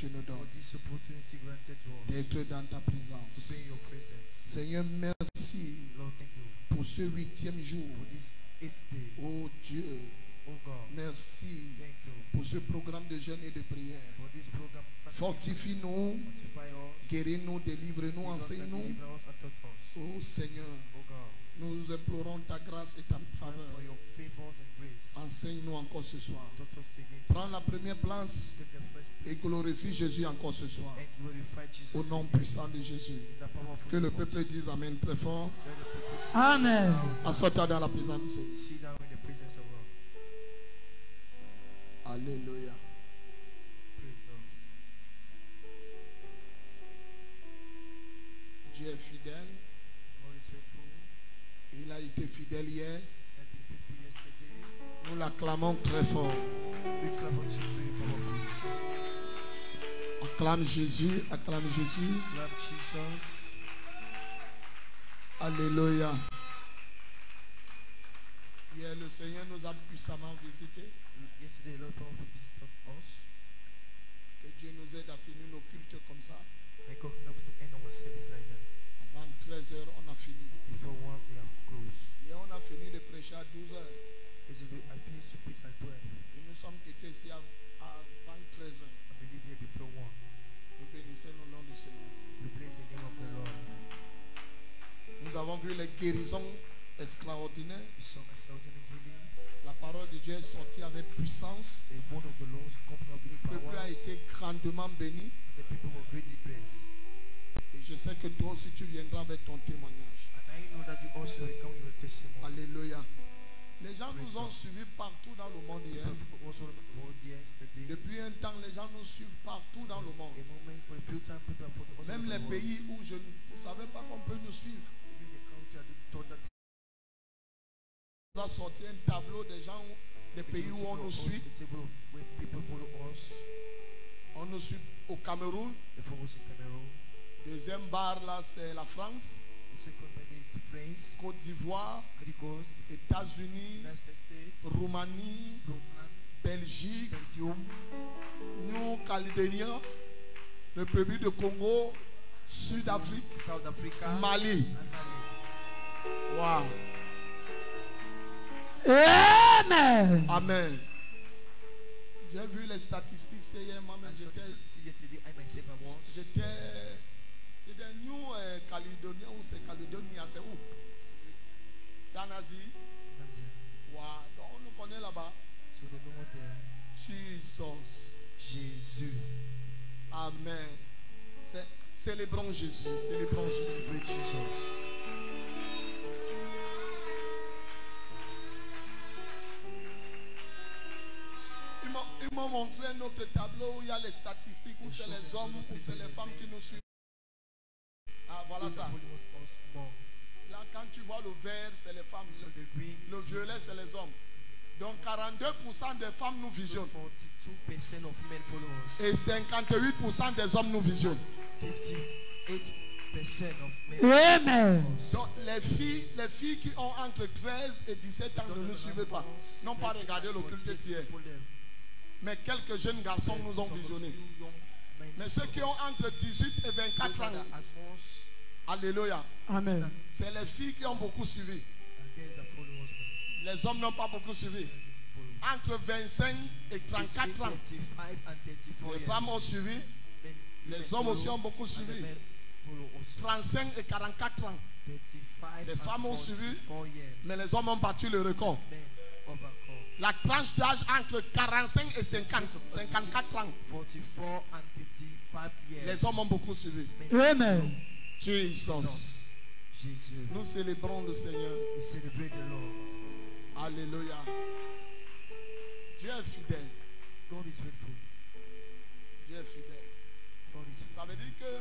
tu nous for donnes this opportunity granted to us d'être dans ta présence. to be in your presence. Seigneur, merci Lord, thank you pour ce 8e jour. for this 8th day. Oh Dieu, Oh God, merci thank you pour ce programme de jeûne et de prière. for this program. Fortifie-nous, Fortify us, guéris-nous, délivre-nous, lead us and enseigne-nous. deliver us and touch us. Oh Seigneur, Oh God, nous implorons ta grâce et ta thank faveur. for your favors and grace. Enseigne-nous encore ce soir. Touch us again. Prends la première place Take the first et place glorifie Jésus encore ce soir. and glorify Jesus. Au nom again. puissant de Jésus. In the powerful Que le name of peuple Jesus. dise Amen très fort. Let the people sit Amen. Assois-toi dans la présence du Seigneur. sit down in the presence of God. Alléluia. Praise God. Dieu est fidèle. God is faithful. Il a été fidèle hier. Has been faithful yesterday. Nous l'acclamons très fort. We clap unto you very powerful. Acclame Jésus. Acclame Jésus. Clap Jesus. Alléluia. Hier, le Seigneur nous a puissamment visités. Yesterday, a lot of people visited us. Que Dieu nous aide à finir nos cultes comme ça. May God help to end our service like that. Avant 13 heures, on a fini. Before 1, we have closed. Hier, on a fini de prêcher à 12 heures. Yesterday, I finished to preach at 12. Et nous sommes quittés ici avant 13 heures. I believe here before 1. Nous bénissons le nom du Seigneur. We praise the name of the Lord. Nous avons vu les guérisons extraordinaires. We saw extraordinary healing. La parole de Dieu est sortie avec puissance. The word of the Lord comes out with Le peuple power. a été grandement béni. And the people were greatly blessed. Et je sais que toi aussi tu viendras avec ton témoignage. And I know that you also will come with your testimony. Alléluia. Les gens nous ont suivis partout dans le monde hier. People also was yesterday. Depuis un temps, les gens nous suivent partout dans le monde. A moment for a few time people are following us. Même les pays où je ne savais pas qu'on peut nous suivre. Even the country thought that On a sorti un tableau des gens, des pays où on nous suit. a table of where people follow us. On nous suit au Cameroun. They follow us in Cameroon. Deuxième barre là, c'est la France, The second one is France, Côte d'Ivoire, Ivory Coast, États-Unis, United States, Roumanie, Roman, Belgique, Belgium, New Caledonia, République de Congo, Sud-Afrique, South Africa, Mali. and Mali. Wow. Amen. Amen. J'ai vu les statistiques c'est hier, moi-même I saw the j'étais statistics yesterday. I myself I was. j'étais New Caledonia ou c'est Caledonia, c'est où? C'est en Asie. Wow. Donc on nous connaît là-bas. So the know was there. Jesus. Jésus. Amen. Célébrons Jésus. Célébrons Jésus. Celebrate Jesus. Ils m'ont montré un autre tableau où il y a les statistiques, où c'est les hommes, où c'est les femmes qui nous suivent. Ah, voilà ça. Follow us more. Là, quand tu vois le vert, c'est les femmes. So the green. Le violet, c'est les hommes. Donc 42% des femmes nous So visionnent. 42% of men follow us. Et 58% des hommes nous visionnent. 58% of men Amen. follow us. Donc les filles qui ont entre 13 et 17 ans ne nous suivent pas. N'ont pas regardé le culte d'hier. Mais quelques jeunes garçons nous ont visionnés. Mais ceux qui ont entre 18 et 24 ans, alléluia, Amen. c'est les filles qui ont beaucoup suivi. Les hommes n'ont pas beaucoup suivi. Entre 25 et 34 ans, les femmes ont suivi. Les hommes aussi ont beaucoup suivi. 35 et 44 ans, les femmes ont suivi, mais les hommes ont battu le record. La tranche d'âge entre 45 et 54 ans, les hommes ont beaucoup suivi. Amen. Jesus. Nous célébrons le Seigneur. Alléluia. Dieu est fidèle. God is faithful. Dieu est fidèle. God is faithful. Ça veut dire que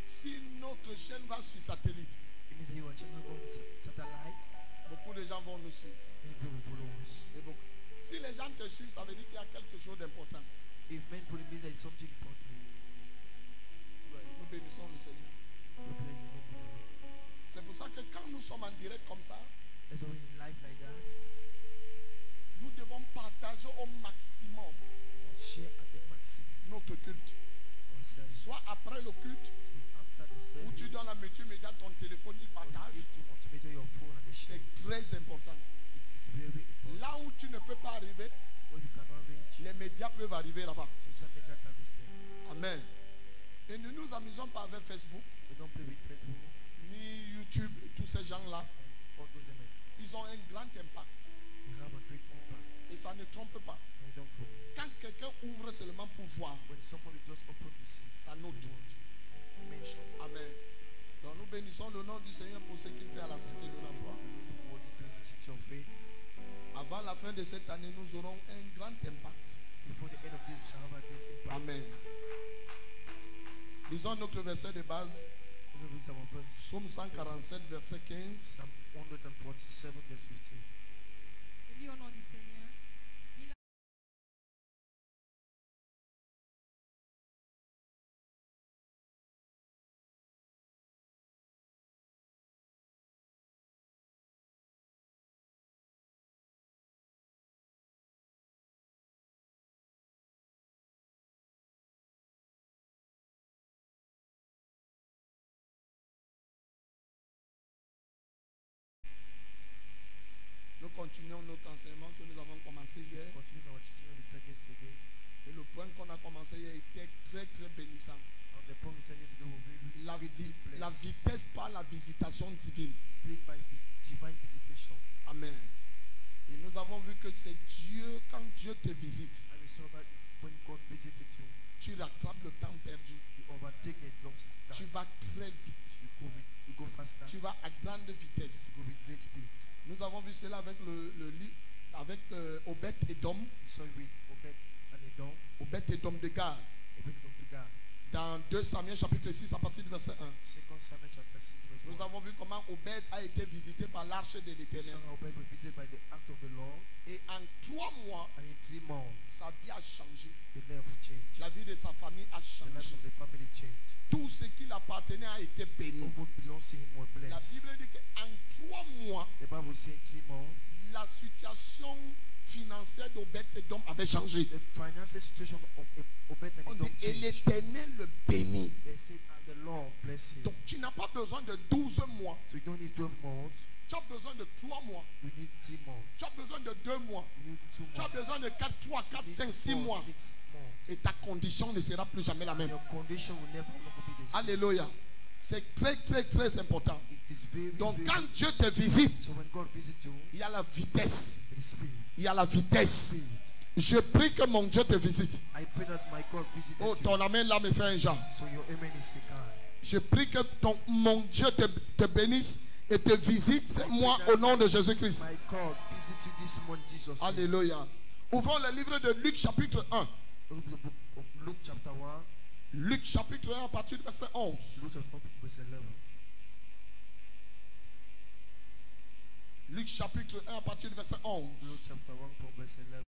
si notre chaîne va sur satellite, It means that you are channel on satellite. beaucoup de gens vont nous suivre. Many people will follow us. Et beaucoup. Si les gens te suivent, ça veut dire qu'il y a quelque chose d'important. If men follow, it means there is something important. Ouais, nous bénissons le Seigneur. We praise the name of the Lord. C'est pour ça que quand nous sommes en direct comme ça, That's why in life like that, nous devons partager au maximum. share at the maximum notre culte. our service. Soit après le culte, So after the où tu service, donnes la multimédia, ton téléphone, il or you partage. give to multimedia your phone and they share C'est it. très important. It is very important. Là où tu ne peux pas arriver, Where you cannot reach, les médias peuvent arriver là-bas. social media can reach them. Amen. Et ne nous amusons pas avec Facebook, We don't play with Facebook, ni YouTube, tous ces gens-là. all those men. Ils ont un grand impact. We have a great impact. Et ça ne trompe pas. And you don't follow. Quand quelqu'un ouvre seulement pour voir, When somebody just open to see, ça note. you want to mention. Amen. Donc nous bénissons le nom du Seigneur pour ce qu'il fait à la cité de sa foi. What is doing in the city of faith. Avant la fin de cette année, nous aurons un grand impact. Before the end of this, we shall have a great impact. Amen. Lisons notre verset de base. We will read some of us. Psaume 147, verset 15. Psalm 147, verse 15. Élu au nom du Seigneur. Il a Nous continuons notre enseignement que nous avons commencé hier. Continue our teaching on the start yesterday. Et le point qu'on a commencé hier était très très bénissant. And the point we said yesterday will be La, this la place. vitesse par la visitation divine. Speak by divine visitation. Amen. Et nous avons vu que c'est Dieu, quand Dieu te visite, And we saw that is when God visited you, tu rattrapes le temps perdu. you overtake the lost Tu time. vas très vite. You go faster. Tu vas à grande vitesse. You go with great speed. Nous avons vu cela avec le lit, avec Obed Edom, We saw it with Obed and Edom. Obed Edom de Gad, Obed Edom to God. dans 2 Samuel chapitre 6 à partir du verset 1. 2 Samuel chapter 6 verse 1. Nous avons vu comment Obed a été visité par l'arche de We l'Éternel. saw how Obed was visited by the act of the Lord. Et en 3 mois, And in 3 months, sa vie a changé. the life changed. La vie de sa famille a The life changé. of the family changed. Tout ce qui l'appartenait a été béni. All what belongs to him was La blessed. Bible dit qu'en 3 mois, The Bible says in 3 months, la situation financière d'Obed Edom avait changé. the financial situation of Obed and On Edom dit, et changed. l'Éternel le bénit. They said, and the Lord bless him. Donc tu n'as pas besoin de 12 mois. So you don't need 12 months. Tu as besoin de 3 mois. You need 3 months. Tu as besoin de 2 mois. You need 2 Tu as months. besoin de 4, 3, 4, You need 5, 6 4, mois. 6 months. Et ta condition ne sera plus jamais la même. Your condition will never longer be the same. Alléluia. C'est très, très, très important. It is very, Donc very. quand Dieu te visite, So when God visits you, il y a la vitesse. it is speed. Il y a la vitesse. Speed. Je prie que mon Dieu te visite. I pray that my God visited Oh, you. ton amen là me fait un genre. So your amen is a God. Je prie que mon Dieu te bénisse et te visite, moi, au nom de Jésus-Christ. My God visit you this morning, Jesus. name. Alléluia. Ouvrons le livre de Luc chapitre 1. Open the book of Luke chapter 1. Luc chapitre 1 à partir du verset 11. Luke chapter 1 verse 11. Luc chapitre 1 à partir du verset 11. Luke chapter 1 from verse 11.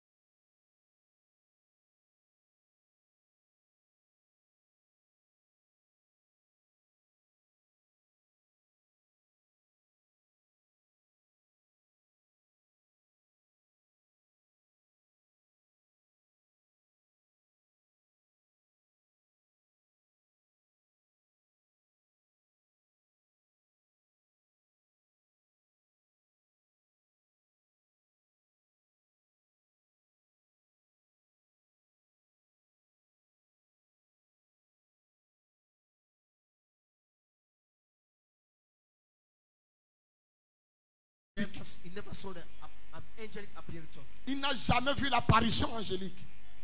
He never saw an angelic apparition. Il n'a jamais vu l'apparition angélique.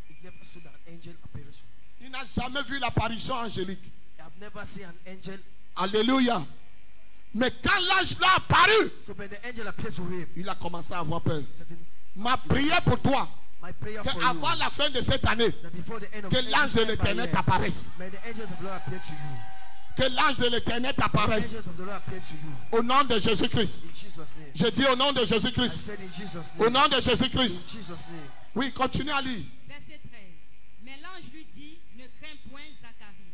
He never saw an angel apparition. Il n'a jamais vu l'apparition angélique. I have never seen an angel. Alléluia. Mais quand l'ange l'a apparu, So when the angel appeared to him, il a commencé à avoir peur. he said, Ma prière pour toi, my prayer for qu'avant you, la fin de cette année, that before the end of que l'ange de this l'Éternel year, t'apparaisse. may the angels of the Lord appear to you. Que l'ange de l'Éternel May the t'apparaisse. angels of the Lord appear to you. Au nom de Jésus-Christ. In Jesus' name. Je dis au nom de I Jésus-Christ. said in Jesus' Au name. nom de In Jésus-Christ. Jesus' name. Oui, continue à lire. Verset 13. Mais l'ange lui dit, ne crains point, Zacharie.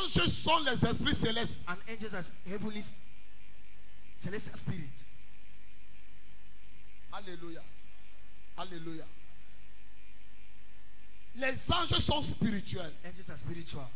anges sont les esprits célestes. And angels are heavenly celestial spirits. Alléluia. Alléluia. Les anges sont spirituels. Angels are spiritual.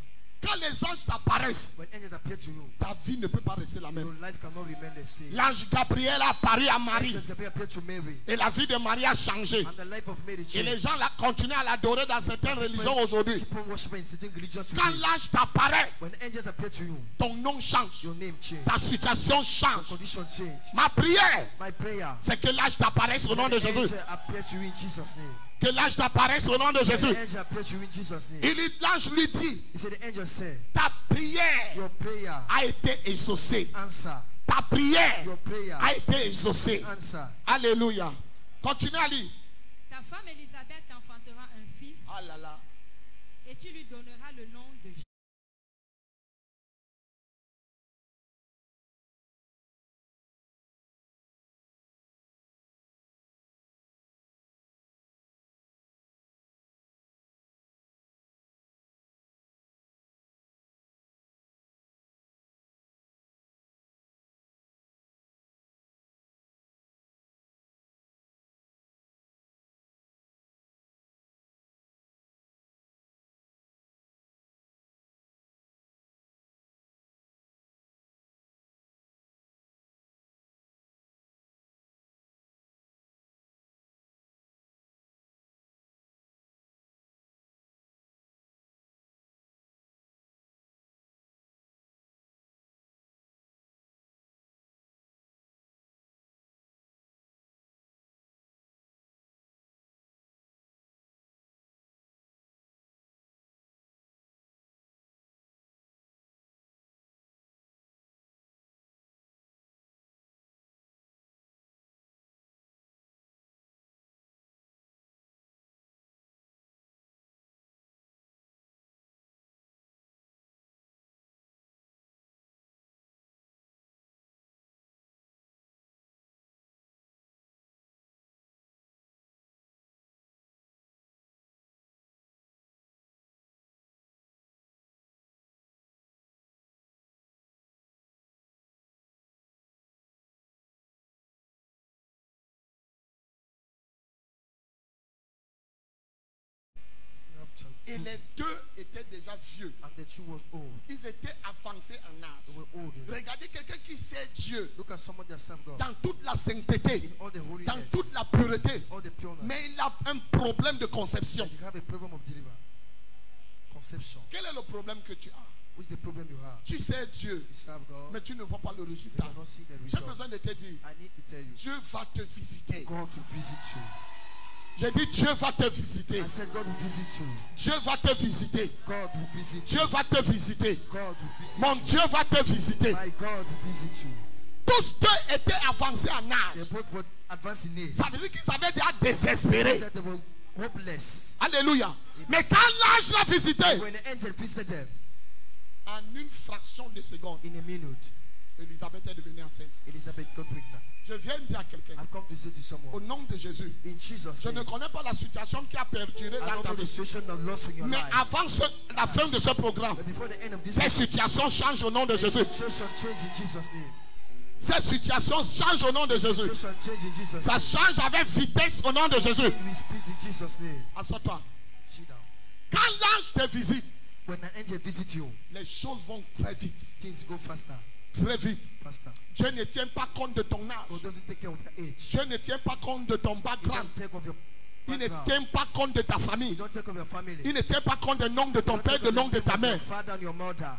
Quand les anges t'apparaissent, When angels appear to you, ta vie ne peut pas rester la your même. life cannot remain the same. L'ange Gabriel a apparu à Marie. Angels Gabriel appeared to Mary, Et la vie de Marie a changé. and the life of Mary Et les changed. gens continuent à l'adorer dans certaines religions aujourd'hui. Keep on worshiping in certain religions Quand today. l'ange t'apparaît, When angels appear to you, ton nom change. your name change, Ta situation your change. condition change. Ma prière, My prayer, c'est que l'ange t'apparaisse au nom de the Jésus. angel appear to you in Jesus' name. Que l'ange t'apparaisse au nom de The Jésus. angel appear to you in Jesus' name. L'ange lui dit, He said, the angel said, ta prière your prayer, a été exaucée. answer. Ta prière Your prayer, a été exaucée. answer. Alléluia. Continue à lire. Ta femme Élisabeth enfantera un fils Ah là là. et tu lui donneras le nom de Jésus. Et les deux étaient déjà vieux. And the two was old. Ils étaient avancés en They âge. were old. Regardez quelqu'un qui sait Dieu Look at someone that serve God dans toute la sainteté, in all the dans holiness, toute la pureté. all the pureness. Mais il a un problème de conception. But you have a problem of deliverance. Conception. Quel est le problème que tu as? What's the problem you have? Tu sais Dieu, You serve God, mais tu ne vois pas le you résultat. are not seeing the J'ai result. besoin de te dire, I need to tell you, Dieu va te visiter. God to visit you. J'ai dit, Dieu va te visiter. I said, God will visit you. Dieu va te visiter. God will visit Dieu you. va te visiter. God will visit Mon you. Dieu va te visiter. My God will visit you. Tous deux étaient avancés en They âge. both were advanced in age. Ça veut dire qu'ils avaient déjà They désespéré. said they were hopeless. Alléluia. Mais quand l'ange l'a visité, When the angel visited them, en une fraction de seconde, in a minute, Élisabeth est devenue enceinte. Elizabeth got pregnant. Je viens de dire à quelqu'un, I've come to say to au someone, nom de Jésus, in Jesus' je ne name, connais pas la situation qui a perduré I dans don't ta know the vie. situation that lost in your Mais life. avant la fin de ce programme, But before the end of this, cette situation change au nom de the Jésus. situation change in Jesus' name. Cette situation change au nom de The Jésus. situation change in Jesus' Ça name. change avec vitesse au nom de Jésus. Change with speed in Jesus' name. Assois-toi. Sit down. Quand l'ange te visite, When an angel visits you, les choses vont très vite. things go faster, Très vite. faster. Dieu ne tient pas compte de ton âge. God doesn't take care of your age. Dieu ne tient pas compte de ton He background. don't take care of your Il ne background. tient pas compte de ta He famille. don't take care of your family. Il ne tient pas compte du nom de He ton don't père, take du care nom of de the ta name of mère. your father and your mother.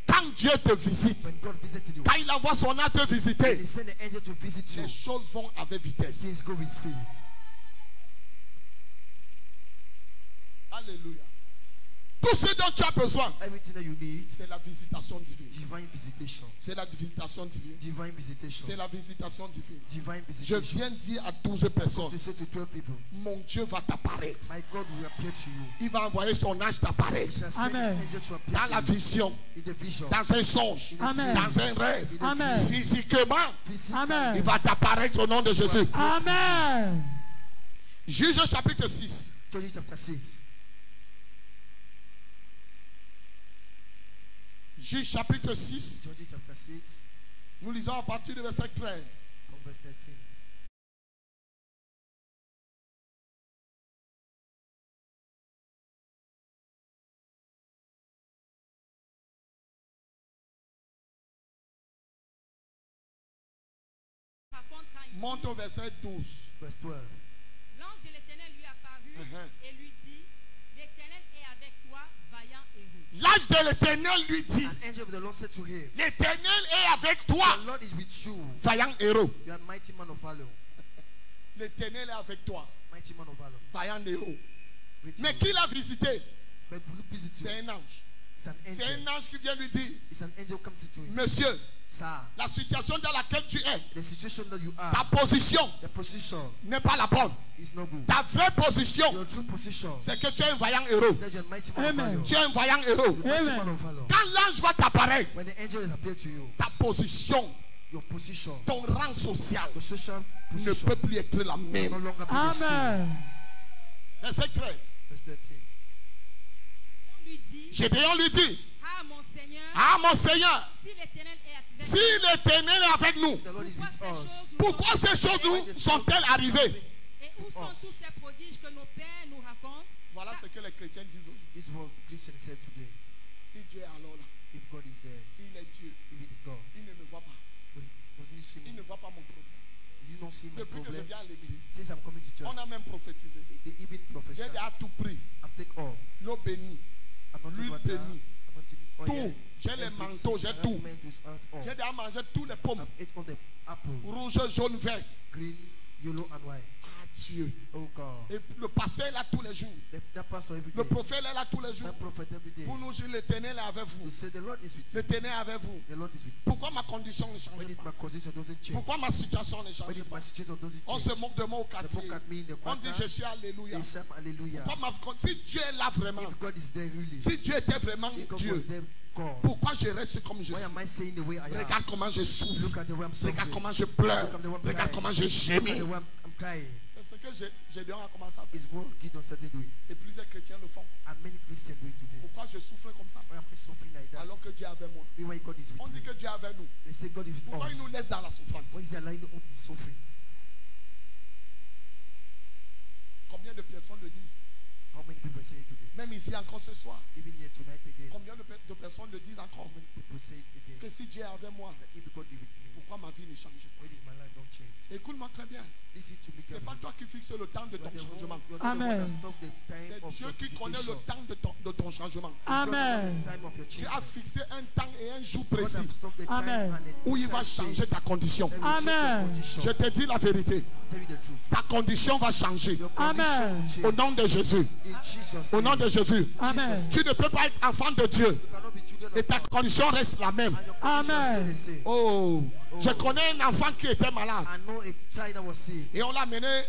Quand Dieu te visite, When God visited you, quand il envoie son ange te when visiter, He sent the angel to visit you, les choses vont avec vitesse. things go with speed. Alléluia. Tout ce dont tu as besoin, Everything that you need, c'est la visitation divine. divine visitation. C'est la visitation divine. Divine visitation. C'est la visitation divine. Divine Je visitation. viens de dire à 12 personnes, To say to 12 people, mon Dieu va t'apparaître. my God will appear to you. Il va envoyer son ange He t'apparaître. shall send Amen. His angel to Dans appear la to you. vision, In the vision, dans un songe, in a Amen. dream, dans un rêve, in a Amen. dream, physiquement, physically. Amen. il va t'apparaître au nom de Jésus. Amen. Juge chapitre 6. Judges chapter 6. Juge chapitre 6. Judges chapter 6, Nous lisons à partir du verset 13. from verse 13. Par contre, quand il Monte au verset 12. Verse 12. l'ange de l'Éternel lui apparut et lui dit, l'Éternel est avec toi, vaillant héros. L'ange de l'Éternel lui dit, An angel of the Lord said to him, l'Éternel est avec toi, the Lord is with you. vaillant héros. You are a mighty man of valor. L'Éternel est avec toi, Mighty man of valor. vaillant héros. Great Mais hero. qui l'a visité? But who visited you? C'est un ange. It's an C'est angel. un ange qui vient lui dire, It's an angel comes to him. monsieur, Sir, la situation dans laquelle tu es, the situation that you ta are, position the position n'est pas la bonne. is not good. Ta vraie position, Your true position c'est que tu es un vaillant héros. is that you're a mighty man of Amen. valor. Tu es un vaillant héros. You're a mighty Amen. man of valor. Quand l'ange va t'apparaître, When the angel has appeared to you, ta position, your position, ton rang social your social ne position peut plus être la will no même. longer be the same. Amen. Verset 13. Verse 13. On lui dit, Gédéon lui dit, ah mon Seigneur, ah mon Seigneur, si l'Éternel est avec si l'Éternel est avec nous, The Lord is with pourquoi ces us. choses nous pourquoi ces choses nous sont-elles arrivées? Et où sont tous ces prodiges que nos pères nous racontent? Voilà ce que les chrétiens disent aujourd'hui. This is what Christians said today. Si Dieu est alors là, If God is there, s'il est Dieu, if it is God, il ne me voit pas. doesn't he see Il me? ne voit pas mon problème. Does he not see my Depuis que je problem? viens à l'église, Since I'm coming to on church, a même prophétisé. they even prophesy. J'ai déjà tout pris. I've taken all. L'eau bénie, Anointing l'huile water, bénie, anointing oil, tout. J'ai les everything. manteaux, j'ai I have tout. mantles, I have all. J'ai déjà mangé tous les pommes. I've ate all the apple, Rouge, jaune, vert. green, yellow, and white. Ah Dieu. Oh God. Et le pasteur est là tous les jours. That pastor every Le day. prophète est là tous les jours. That prophet every day. Pour nous dire l'Éternel est avec To vous. say the Lord is with you. L'Éternel est avec vous. The Lord is with you. Pourquoi ma condition ne When change is pas? my condition doesn't change? Pourquoi ma situation ne When change is pas? my situation doesn't On change? se moque de moi au They quartier. look at me in the On dit quarter. je suis alléluia. They say hallelujah. Pourquoi si Dieu est là vraiment, If God is there really, si Dieu était vraiment if God Dieu, was there, God, pourquoi je reste comme je why suis? am I saying the way I am? Regarde comment je souffre. Look at the way I'm suffering. Regarde comment je pleure. Look at the way I'm Regarde crying. comment je Look at gémis. the way I'm crying. C'est ce que Gédéon a commencé à faire. It's what Gideon started doing. Et plusieurs chrétiens le font. And many Christians do it today. Pourquoi je souffre comme ça? Why am I suffering like that? Alors que Dieu est avec moi. Why God is On with dit me? que Dieu est avec nous. They say God is with Pourquoi us. il nous laisse dans la souffrance? Why is he allowing all these sufferings? Combien de personnes le disent? How many people say it today? Même ici encore ce soir. Even here tonight again. Combien de personnes le disent encore? How many people say it again? Que si Dieu est avec moi, That if God is with me, pourquoi ma vie ne change pas? why did my life don't change? Écoute-moi très bien. Listen to me C'est pas carefully. toi qui fixes le temps de You ton are the changement. one- you are not the one Amen. that stop the time C'est of Dieu your qui connaît le situation. temps de ton changement. God knows Amen. the time of your Tu change. as fixé un temps et un jour God précis has stopped the time Amen. and a où il va precise changer day. ta condition. Then will change your Amen. condition. Je te dis la vérité. Tell you the truth. Ta condition va changer. Your condition Amen. will change. Au nom de Jésus. In Jesus' Au nom de name. Jésus. Amen. Tu ne peux pas être enfant de Dieu You cannot be children et of ta God. condition reste la même. And your condition Amen. stay the same. Oh, je connais un enfant qui était malade I know a child that was sick. et on l'a mené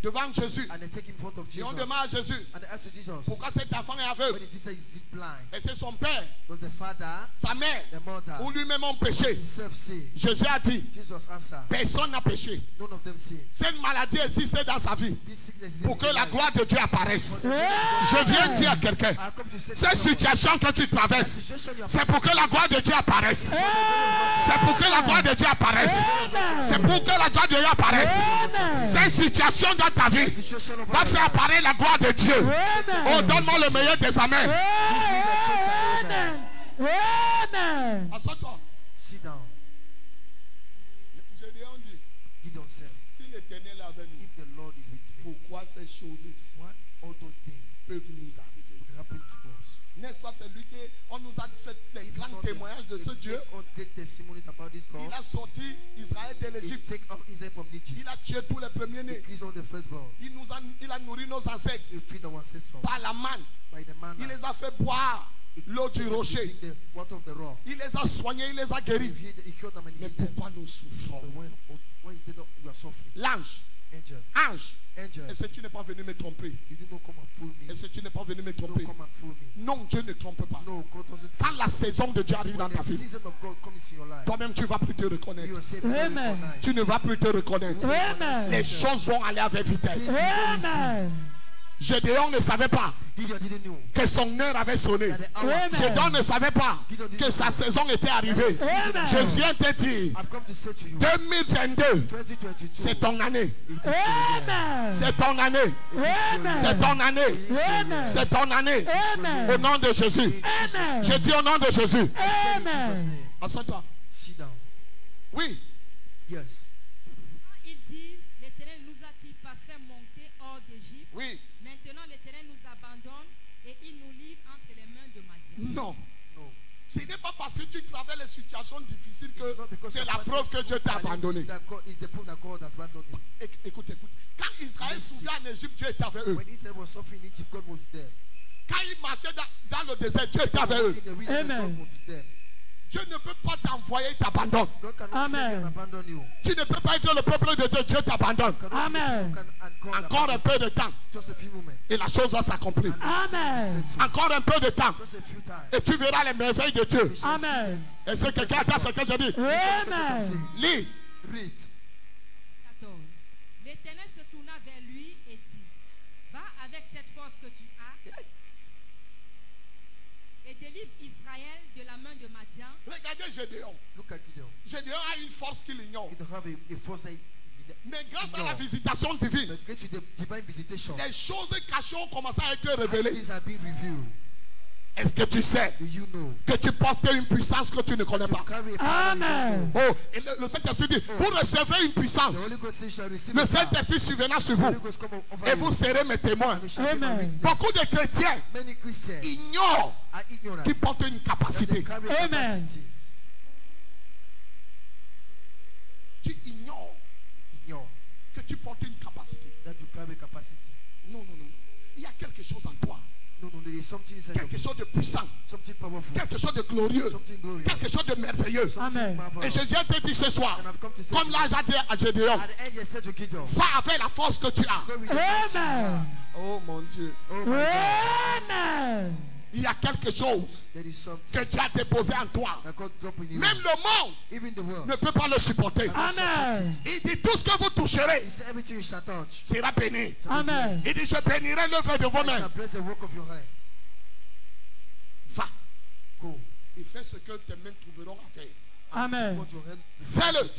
devant Jésus. And they take him in front of Et Jesus. on demande à Jésus, And they ask Jesus, pourquoi cet enfant est when aveugle? did he say is this blind? Et c'est son père, Was the father, sa mère the mother, ou lui-même ont péché. himself sin? Jésus a dit, Jesus answered, personne n'a péché. none of them sin. Cette maladie existait dans sa vie This sickness is pour que la gloire de Dieu apparaisse. Amen. Je viens dire à quelqu'un, I come to say to cette someone, situation que tu the traverses, situation you are c'est pour que la gloire de Dieu apparaisse. C'est pour que la gloire de Dieu apparaisse. C'est pour que la gloire de Dieu apparaisse. Amen. Cette situation dans ta vie situation of va our faire life. apparaître la gloire de Dieu. Amen. Oh, donne-moi le meilleur des amens. Amen. Amen. Assois-toi. Sit down. Gédéon dit, Gideon said, si l'Éternel est avec nous, if the Lord is with me, pourquoi ces choses what all those things peuvent nous arriver? would happen to us? N'est-ce pas, c'est lui qui, on nous a fait les If grands not témoignages de this, ce if Dieu. make us great testimonies about this God. Il a sorti Israël de He l'Égypte. take out Israel from Egypt. Il a tué tous les He premiers-nés. kills all the firstborn. Il a nourri nos ancêtres He feed our ancestors par la manne. by the manna. Il les a fait boire l'eau du He rocher. drink the water of the rock. Il les a soignés, il les a guéris. He cured them and he Mais healed them. pourquoi nous souffrons? But when is it that you are suffering? L'ange, Angel, ange, angel, est-ce que tu n'es pas venu me tromper? you do not come and fool me. Est-ce que tu n'es pas venu me Don't tromper? come and fool me. Non, Dieu ne trompe pas. No, God doesn't Quand fool la saison de Dieu arrive you. dans When ta the vie, season of God comes in your life, toi-même tu vas plus te you reconnaître. are safe. Amen. Tu ne vas plus te reconnaître. Amen. Les choses vont aller avec vitesse. Amen. Gédéon ne savait pas Gideon didn't know que son heure avait sonné. that the hour. Amen. Gédéon ne savait pas que sa saison était arrivée. Amen. Je viens te dire, I've come to say to you, 2022, 2022, c'est ton année. it is your year. Amen. C'est ton année. Amen. C'est ton année. Amen. C'est ton année. Amen. Au nom de Jésus. Amen. Je dis au nom de Jésus. I say in Jesus' Amen. name. Assois-toi. Sit down. Oui. Yes. Quand ils disent, l'Éternel nous a-t-il pas fait monter hors d'Égypte? Oui. Maintenant, l'Éternel nous abandonne et il nous livre entre les mains de Madian. Non. No. Ce n'est pas parce que tu traverses les situations difficiles It's not que because c'est you're la passing preuve que through Dieu t'a challenges abandonné. that God is the proof that God has abandoned you. Écoute, écoute. Quand Israël Merci. souvient en Égypte, Dieu était avec eux. When Israel was suffering in Egypt, God was there. Quand ils marchaient dans le désert, Dieu était avec eux. In the wilderness, Amen. God was there. Dieu ne peut pas t'envoyer, il t'abandonne. God cannot save you Amen. and abandon you. Tu ne peux pas être le peuple de Dieu, Dieu t'abandonne. Cannot Amen. you can- and God Encore un abandon peu de temps you. Just a few moments. et la chose va s'accomplir. Amen. Encore un peu de temps Just a few times. et tu verras les merveilles de Dieu. We shall see Amen. them. Et ce quelqu'un attend ce que je dis. Amen. Lis. Read. 14. L'Éternel se tourna vers lui et dit, va avec cette force que tu as et délivre Israël de la main de Madian. Regardez Gédéon. Look at Gideon. Gédéon a une force qu'il ignore. You don't have a force that is in the- Mais grâce à No. la visitation divine, But grace with the divine visitation, les choses cachées ont commencé à être révélées. things have been revealed. Est-ce que tu sais Do you know? que tu portes une puissance que tu ne connais You pas? carry a power you Amen. don't know. Oh, et le Saint-Esprit dit, vous recevrez une puissance. The Holy Ghost says, shall receive Le a power. Saint-Esprit surviendra sur The vous Holy Ghost come over et you. vous serez mes témoins. And you shall be my Amen. witness. Beaucoup de chrétiens Many Christians ignorent are ignorant qu'ils portent une that they capacité. carry a Amen. capacity. Tu ignores Ignore que tu portes une capacité. that you carry capacity. Non, non, non. Il y a quelque chose en toi. No, there is something inside of Quelque you. chose de puissant. Something powerful. Quelque chose de glorieux. Something glorious. Quelque chose de merveilleux. Something Amen. marvelous. Et je viens te dire ce soir, And I've come to say comme to là you, j'ai dit à Gédéon, at the end you said to Gideon, va avec la force que tu as. go with the mighty Amen. power. Oh mon Dieu. Oh my God. Amen. Il y a quelque chose There is something que Dieu a déposé en toi. that God drop in you. Même le monde Even the world. ne peut pas le supporter. cannot support Amen. it. Il dit tout ce que vous toucherez He said everything you shall touch sera béni. shall be Amen. blessed. Il dit je bénirai l'œuvre de vos I shall mains. bless the work of your hand. Va Go. et fais ce que tes mains trouveront à faire. Amen. What your hand Fais-le.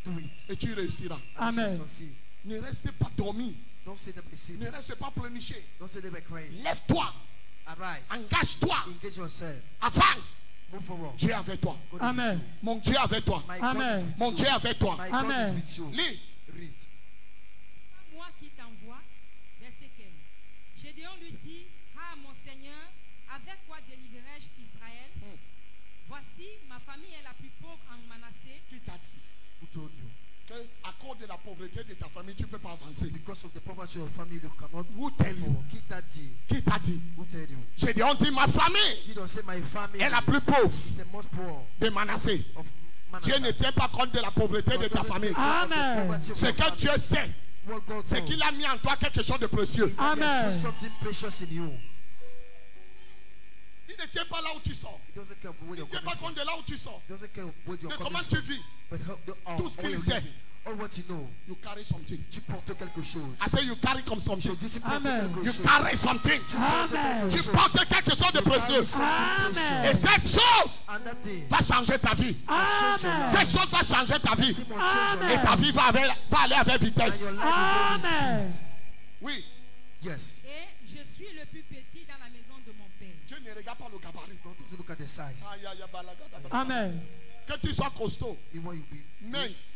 do it. Et tu réussiras. And you shall Amen. succeed. Ne restez pas dormi. Don't sit there by Ne sleeping. restez pas pleurniché. Don't sit there by crying. Lève-toi. Arise. Engage-toi. Engage yourself. Avance. Move forward. Dieu est avec toi. God is Amen. with you. Mon Dieu est avec toi. My God Amen. is with Mon you. Dieu est avec toi. My God is Amen. with you. Lis. Read. Pas moi qui t'envoie. Verset 15. Gédéon lui dit, ah mon Seigneur, avec quoi délivrerai-je Israël? Voici, ma famille est la plus pauvre en Manassé. Qui t'a dit Who told you? que à cause de la pauvreté de ta famille, tu ne peux pas avancer? Because of the poverty of your family, you cannot Who tell you? forward. Qui t'a dit? Qui t'a dit? Who tell you? Gédéon dit ma famille You don't say my family est la plus pauvre is the most poor de Manassé. of Dieu Manasseh. ne tient pas compte de la pauvreté de God ta doesn't famille. take care of the Amen. poverty of Ce your que family. Dieu sait, What God c'est knows qu'il a mis en toi quelque chose de précieux. is that He has Amen. put something precious in you. Il ne tient pas là où tu sors. He doesn't care where Il you're ne tient coming pas compte from. de là où tu sors. He doesn't care where you're De coming comment tu from. vis. But Tout ce all qu'il you're sait. living, all what you know, You carry something. tu portes quelque chose. I say you carry come Je something. dis tu portes Amen. quelque You chose. carry something. Tu portes Amen. quelque Tu chose. portes quelque chose de You carry précieux. something Amen. Et precious. cette chose And that thing va changer ta vie. Amen. Cette chose va changer ta vie. will change your Et life. ta vie va aller avec And vitesse. your life will go with Amen. speed. Oui. Yes. Et je suis le plus petit dans la maison de mon père. Dieu ne regarde pas le gabarit. Don't look at the size. Aïe, aïe, balagada. Amen. Que tu sois costaud, You want you be mince,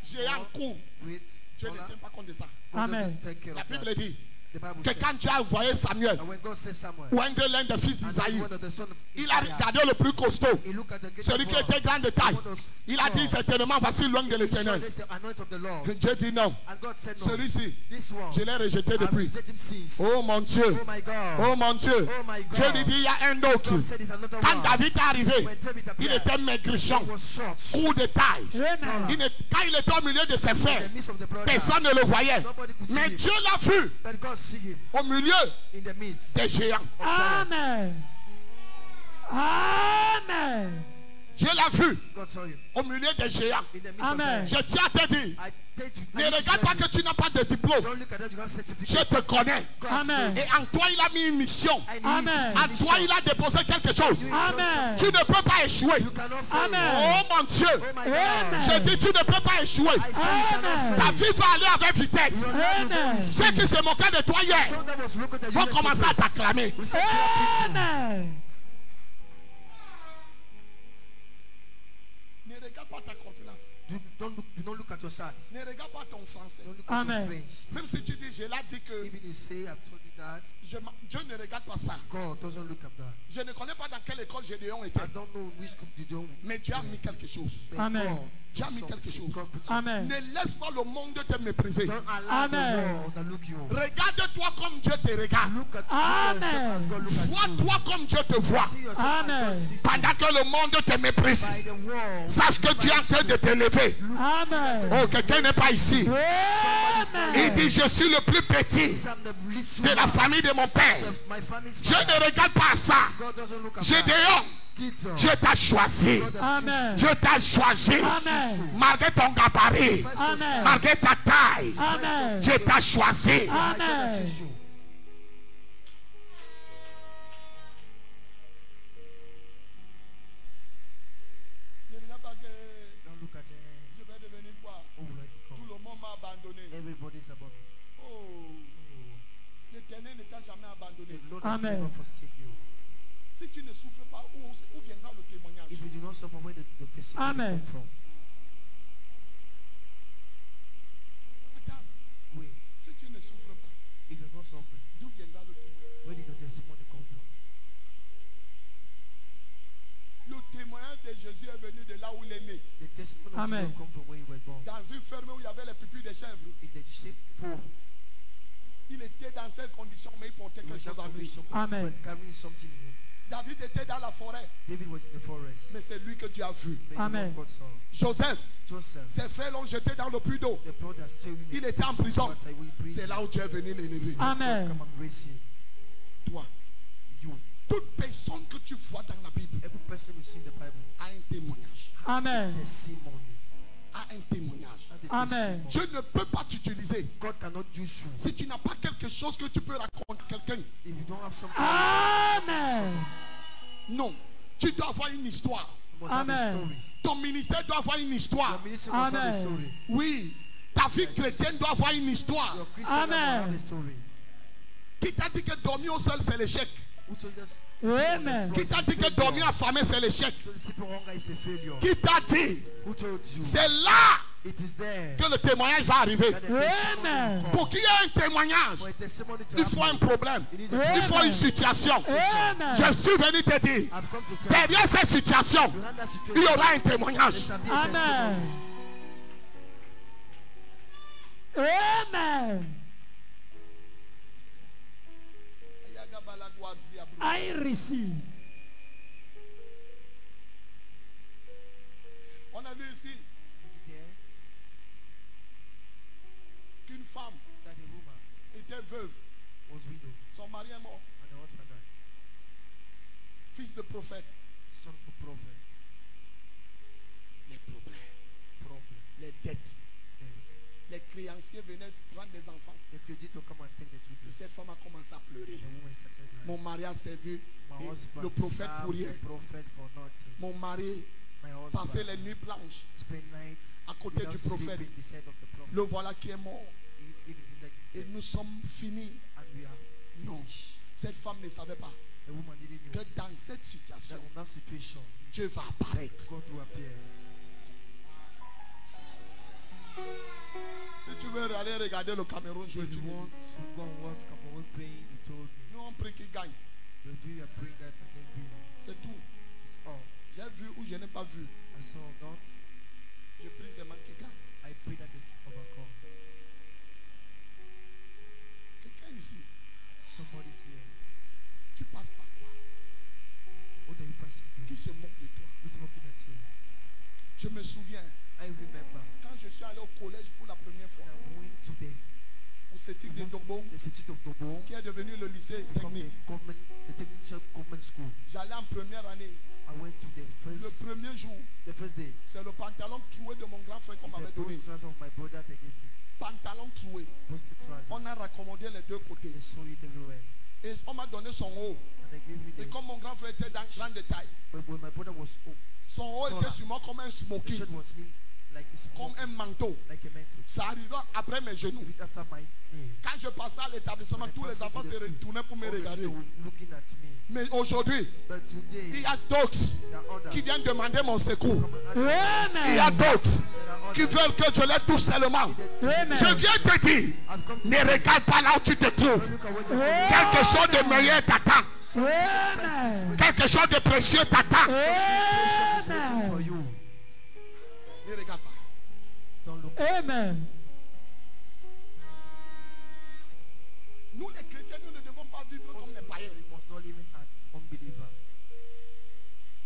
géant, court. great. Dieu ne taller. tient pas compte de ça. God Amen. doesn't take care La of Bible that. dit The Bible que says, quand Dieu a envoyé Samuel, and when God says Samuel, ou un de l'un des fils and d'Isaïe, one of the son of il a Isaiah, regardé le plus costaud, he looked at the greatest celui qui one. était grand de taille. Il a dit certainement, voici l'homme de He saw l'éternel. this the anointing of the Lord. Dieu dit non. And God said no. Celui-ci, This one, je l'ai rejeté I depuis. reject him since. Oh mon Dieu. Oh my God. Oh mon Dieu. Oh my God. Dieu lui dit, il y a un autre. God said there's another Quand one. David est arrivé, When David il appeared, était maigrichon, he was short. court de taille. Amen. Quand il était au milieu de ses In frères, the midst of the brothers, personne ne le voyait. nobody could see Mais him. Dieu l'a vu But God see him au milieu in the midst des géants. of giants. Amen. Amen. Dieu l'a vu God saw him au milieu des géants. in the midst Amen. of Je giants. tiens à te dire, I tell you, ne regarde pas que tu n'as pas de diplôme. don't look at that you have Je certificate. te connais. God Amen. knows. Et en toi, il a mis une mission. I need Amen. En toi, il a déposé quelque chose. Amen. Tu ne peux pas échouer. You cannot fail. Amen. Oh mon Dieu. Oh my God. Amen. Je dis, tu ne peux pas échouer. I say you cannot Amen. Ta fail. vie va aller avec vitesse. Your life will go Amen. with Ceux speed. qui se moquaient de toi hier Someone that was looking at you vont commencer à yesterday t'acclamer. will say, clap Amen. Ne regarde pas ta corpulence. it. Do not look at your size. Ne regarde pas ton français. Don't look Amen. at your friends. Même si tu dis, je l'ai dit que Even you say, I've told you that, Dieu ne regarde pas ça. God doesn't look at that. Je ne connais pas dans quelle école Gédéon était. I don't know which school you don't. Mais Dieu a mis quelque chose. but Amen. God Dieu a put mis quelque something. chose. God put Amen. Ne laisse pas le monde te mépriser. Don't allow Amen. the world that look you. Regarde-toi comme Dieu te regarde. Look at Amen. yourself as God look at you. Vois-toi comme Dieu te voit. See yourself Amen. as God sees you. Pendant que le monde te méprise, By the world. sache que Dieu est en train de t'élever. Amen. Oh, quelqu'un n'est pas ici. Il Amen. dit, je suis le plus petit I'm the least de la one famille de mon père. of my family's Je father. ne regarde pas à ça. God doesn't look at that. Gédéon, Gideon. Dieu t'a choisi. God has Amen. Dieu t'a choisi. Amen. Malgré ton gabarit, chosen. Amen. malgré ta taille, Amen. Dieu t'a choisi. God has Amen. chosen you. Ne regarde pas que Don't look at je vais devenir quoi. who will I Tout become. le monde m'a abandonné. Everybody's about me. Oh, l'Éternel ne t'a jamais abandonné. The Lord Amen. has never forsake you. Si tu ne souffres pas, où viendra le témoignage? If you do not suffer, where the testimony Amen. come from? Attends, Wait. si tu ne souffres pas, If you're not suffering, d'où viendra le témoignage? where did the testimony come from? Le témoignage de Jésus est venu de là où il est né. The testimony of Amen. Jesus come from where you were born. Dans une ferme où il y avait les pupilles de chèvres. In the sheepfold. Il était dans cette condition, mais il portait He quelque was chose not en lui. Amen. but carrying something in him. David était dans la forêt, David was in the forest. mais c'est lui que Dieu a vu. But Amen. God saw. Joseph, Joseph, ses frères l'ont jeté dans le puits d'eau. the brother still in Il the était en prison. C'est C'est là où Dieu est venu l'élever. Amen. Come and raise him. Toi, You. toute personne que tu vois dans la Bible Every person you see in the Bible, a un témoignage. Amen. testimony. A un témoignage. And the Amen. testimony. Dieu ne peut pas t'utiliser God cannot use you si tu n'as pas quelque chose que tu peux raconter à quelqu'un. if you don't have something. Amen. Non, tu dois avoir une histoire. You must have a Amen. story. Ton ministère doit avoir une histoire. Your ministry must have a Amen. story. Oui, ta vie chrétienne doit avoir une histoire. Your Christian life must Amen. have a story. Qui t'a dit que dormir au sol c'est l'échec? Who told us? Amen. Qui t'a dit que dormir affamé c'est l'échec? So the simple hunger is a failure. Qui t'a dit? Who told you? C'est là It is there que le témoignage va arriver. that the testimony Amen. will come. Pour qu'il y ait un témoignage, For a testimony to il faut un happen, problème. you need Amen. Il faut une situation. Amen. Je suis venu te dire, I've come to tell you. derrière cette situation, Behind that il y situation, aura un there témoignage. shall be a testimony. Amen. Amen. I receive. On a vu ici There, qu'une femme that a woman était veuve. was widow Son mari est mort. and her husband died. Fils de prophète. Son of a prophet. Les problèmes, Problem. les dettes. Death. Les créanciers venaient prendre des enfants. The creditor come and take the Et children. cette femme a commencé à pleurer. The woman started crying. Mon mari a servi My et husband le prophète pour served rien. the prophet for nothing. Mon mari My passait les husband nuits blanches spent night à côté without du prophète. sleeping beside of the prophet. Le voilà qui est mort. It is in that Et death. nous sommes finis. And we are Non, finished. cette femme ne savait pas The woman didn't que know dans cette that situation, in that situation, Dieu va apparaître. God will appear. Si tu veux aller regarder le Cameroun jouer, If tu you me want dis. to go and watch Cameroon praying, you told me. Nous on prie qu'il gagne. But we are praying that and then we. C'est tout. It's all. J'ai vu ou je n'ai pas vu. I saw not. Je prie seulement qu'il gagne. I pray that it overcome. Quelqu'un ici, Somebody's here. tu passes par quoi? What are you passing Qui through? se moque de toi? Who's looking at you? Je me souviens, I remember quand je suis allé au collège pour la première fois, when I went to au Cétique de Ndogbo, the city of Dobo, qui est devenu le lycée become technique. the technical government school. J'allais en première année. I went to the Le first Premier jour, The first day, c'est le pantalon troué de mon grand frère qu'on it's m'avait the donné. post trouser of my brother they gave me. Pantalon troué. Posted trouser. On a raccommodé les deux côtés. They saw it everywhere. Et on m'a donné son haut. And they gave me Et the. comme mon grand frère était dans grande taille, But when my brother was son haut était sur moi comme un the smoking, shirt was me like a comme smoke, un manteau. like a mantle. Ça arrivait après mes genoux. It was after my knee. Quand je passais à l'établissement, tous les enfants se retournaient pour me All the regarder. children were looking at me. Mais aujourd'hui, But today, il y a d'autres there are others qui viennent demander mon secours. come and ask me. Il y a d'autres There are qui others veulent que je les touche seulement. Amen. Je viens te dire, I've come to ne regarde pas là où tu te trouves. look at what you're Quelque chose de meilleur t'attend. Amen. Quelque chose de précieux t'attend. precious is waiting for you. Ne regarde pas. Don't look. Amen. Nous les chrétiens, nous ne devons pas vivre comme les païens. You must not live in an unbeliever.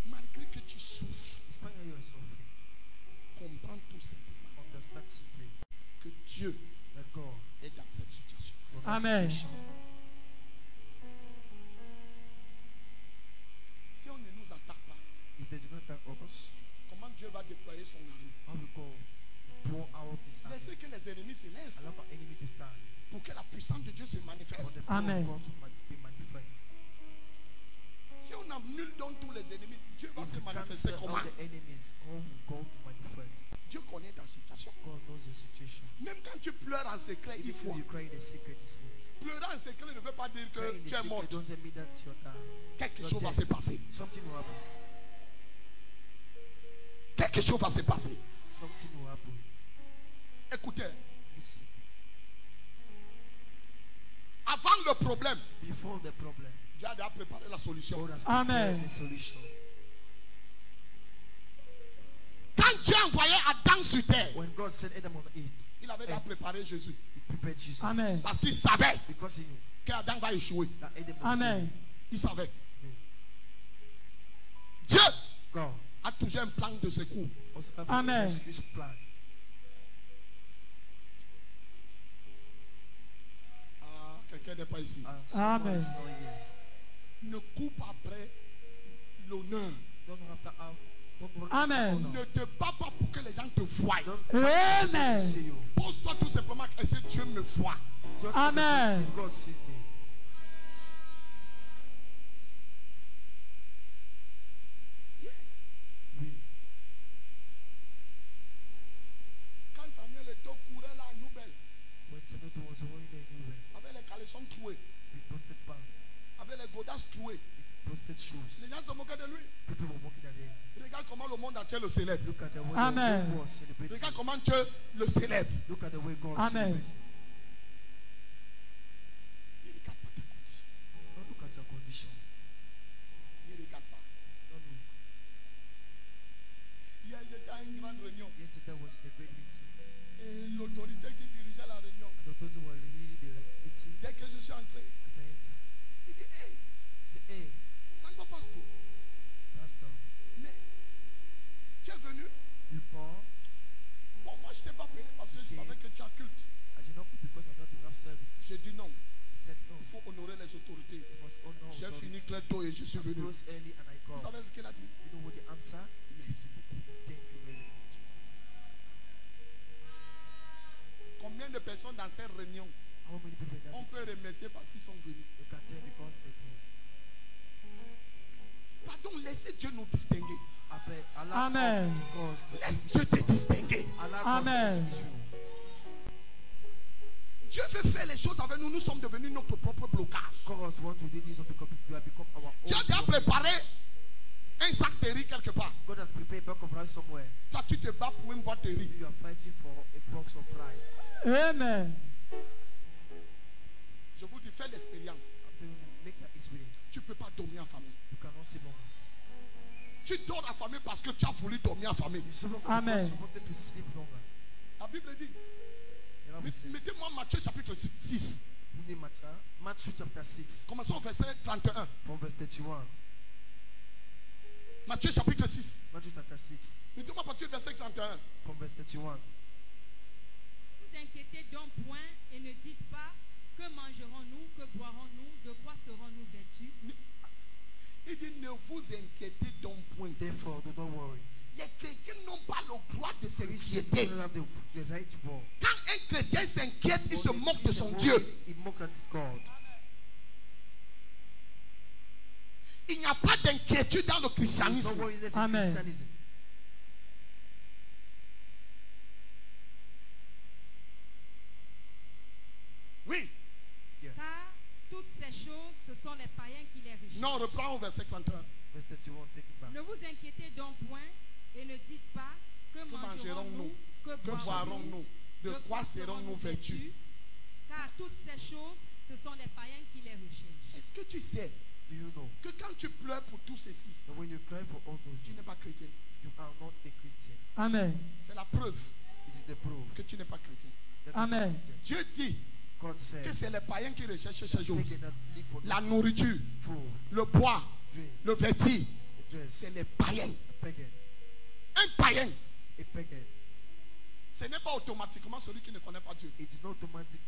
Malgré que tu souffres, Despite that you are suffering, comprends tout simplement understand simply que Dieu that God est dans cette situation. is on that Amen. situation. Si on ne nous attaque pas, If they do not attack us, comment Dieu va déployer son armée? how will God pour out his army? Laissez que les ennemis s'élèvent Allow our enemy to stand pour que la puissance de Dieu se for manifeste. the power Amen. of God to be manifest. Si on annule donc tous les ennemis, Dieu va If se you manifester cancel comment? all the enemies, how will God manifest? Dieu connaît ta situation. God knows your situation. Même quand tu pleures en secret, il Even faut. if you cry in the secret, you see. Pleurer en secret ne veut pas dire Cry que in the tu es mort. secret doesn't mean that you're down. Quelque You're chose va se dead. passer. Something will happen. Quelque chose va se passer. Something will happen. Écoutez, Listen. avant le problème, Before the problem, Dieu a déjà préparé la solution. God has Amen. prepared the solution. Quand Dieu a envoyé Adam sur terre, When God sent Adam on it, il avait déjà préparé Jésus. he prepared Jesus. Amen. Parce qu'il savait Because he knew qu'Adam va échouer. that Adam would Amen. Il savait. fail. Dieu God a toujours un plan de secours. also have Amen. a rescue plan. Ah, quelqu'un n'est pas ici. And someone Amen. is not here. Ne coupe après l'honneur. Don't run Amen. after Ne honor. te bats pas pour que les gens te voient. Don't see Amen. you. Pose-toi tout simplement, est-ce que Dieu me voit? Just Amen. as God sees me. Yes. Oui. Quand Samuel était au courait là à Nouvelle, When Samuel was holding the new way, avec les caleçons troués, with posted band, avec les godasses trouées, posted les shoes, gens se moquaient de lui. people were walking at him. Regarde comment le monde entier le célèbre. Look at the way Amen. the world was celebrating. Regarde comment Dieu le célèbre. Look at the way God Amen. celebrates. Il ne regarde pas ta condition. Don't look at your condition. Il ne regarde pas. Don't look. Hier, j'étais à une grande réunion. Yesterday was a great meeting. Et l'autorité qui dirigeait la réunion, And the authority was leading the meeting. dès que je suis entré, As I entered, il dit, hey, he said, hey, ça ne va pas tout. Pastor, Mais tu es venu. you come. Bon, moi, je ne t'ai pas payé parce que je savais que tu as culte. I did not because I don't have service. J'ai dit non. He said, no, Il faut honorer les autorités. you must honor J'ai fini authority. très tôt et je suis I venu. close early and I Vous come. savez ce qu'il a dit? You know what the answer? Merci beaucoup. Thank you very much. Combien de personnes dans ces réunions How many people in that on peut meeting? remercier parce qu'ils sont venus? You can tell because they came. Pardon, laissez Dieu nous distinguer. Allow Amen. God to Laisse dismiss Dieu te you. distinguer. Allow God Amen. to dismiss you. Dieu veut faire les choses avec nous. Nous sommes devenus notre propre blocage. God want to do this because we have become our Dieu a own. déjà blockage. préparé un sac de riz quelque part. God has prepared a bag of rice somewhere. Toi, tu te bats pour une boîte de riz. You are fighting for a box of rice. Amen. Je vous dis, fais l'expérience. I'm telling you, make that experience. Tu ne peux pas dormir en famille. You cannot see longer. Tu dors en famille parce que tu as voulu dormir en famille. You so long Amen. because you wanted to sleep longer. La Bible dit, The Bible says, mettez-moi Matthieu chapitre 6. we need Matthew chapter 6, Commençons au verset 31. from verse 31. Matthieu chapitre 6. Matthew chapter 6, Mettez-moi à partir du verset 31. from verse 31. Ne vous inquiétez donc point et ne dites pas que mangerons-nous, que boirons-nous, de quoi serons-nous vêtus. Il dit ne vous inquiétez donc point. Therefore, do not worry. Les chrétiens n'ont pas le droit de Christians s'inquiéter. don't have the right to worry. Quand un chrétien s'inquiète, il se When moque de son Christian worry, Dieu. He mocked at his God. Il n'y a pas d'inquiétude dans le There is no christianisme. worriness in Amen. Christianism. Oui. Yes. Car toutes ces choses, ce sont les païens qui les recherchent. Non, reprends au verset 31. Verse 31, take it back. Ne vous inquiétez donc point et ne dites pas que mangerons-nous, que Que boirons-nous? De quoi serons-nous vêtus? Car toutes ces choses, ce sont les païens qui les recherchent. Est-ce que tu sais Do you know que quand tu pleures pour tout ceci, that when you cry for all those tu things, n'es pas chrétien? you are not a Christian? Amen. C'est la preuve This is the proof que tu n'es pas chrétien. that you are not a Amen. Christian. Dieu dit God que said, c'est les païens qui recherchent ces they choses. cannot live for La nothing. nourriture, Food, le bois, drink, le vêti, a dress, c'est les païens. a pagan, Un païen, a pagan. ce n'est pas automatiquement celui qui ne connaît pas Dieu. It is not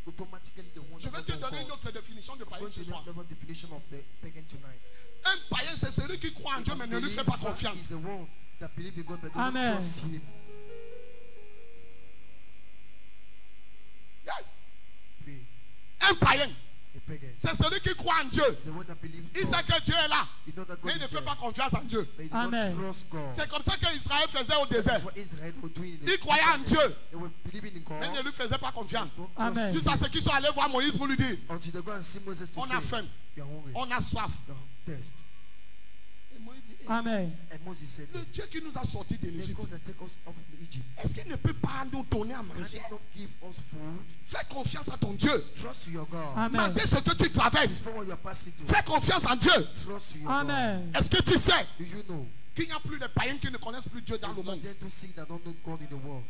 automatically the one Je that vais te doesn't donner une know God. autre définition de I'm païen going ce to soir. give the definition of the pagan tonight. Un païen, c'est celui qui croit en Dieu mais ne lui fait pas Believer confiance. is the one that believes in God but doesn't Amen. trust Him. Yes. Pray. Un païen, A pagan. c'est celui qui croit en Dieu. The one that believes Il God. sait que Dieu est là, He knows that God mais il ne is fait there, pas confiance en Dieu. but he does Amen. not trust God. C'est comme ça qu'Israël faisait au That's désert. what Israel were doing in the Ils croyaient en wilderness. Dieu, They were believing in God. mais ne lui faisaient pas confiance. Don't trust Amen. Him. Jusqu'à ce qu'ils sont allés voir Moïse pour lui dire, Until they go and see Moses to on say, a faim, you are hungry, on a soif. you are thirsty. Et Moïse dit, Amen. And Moses said, le Dieu qui nous a sortis de the l'Égypte, God that take us out of Egypt, est-ce qu'il ne peut pas nous donner à can manger? He not give us food? Fais confiance à ton Dieu. Trust to your God. Amen. Malgré ce que tu traverses, Despite what you are passing through, fais confiance en Dieu. trust to your Amen. Est-ce que tu sais God. Do you know? qu'il n'y a plus de païens qui ne connaissent plus Dieu dans There's le not monde? yet to see that don't know God in the world.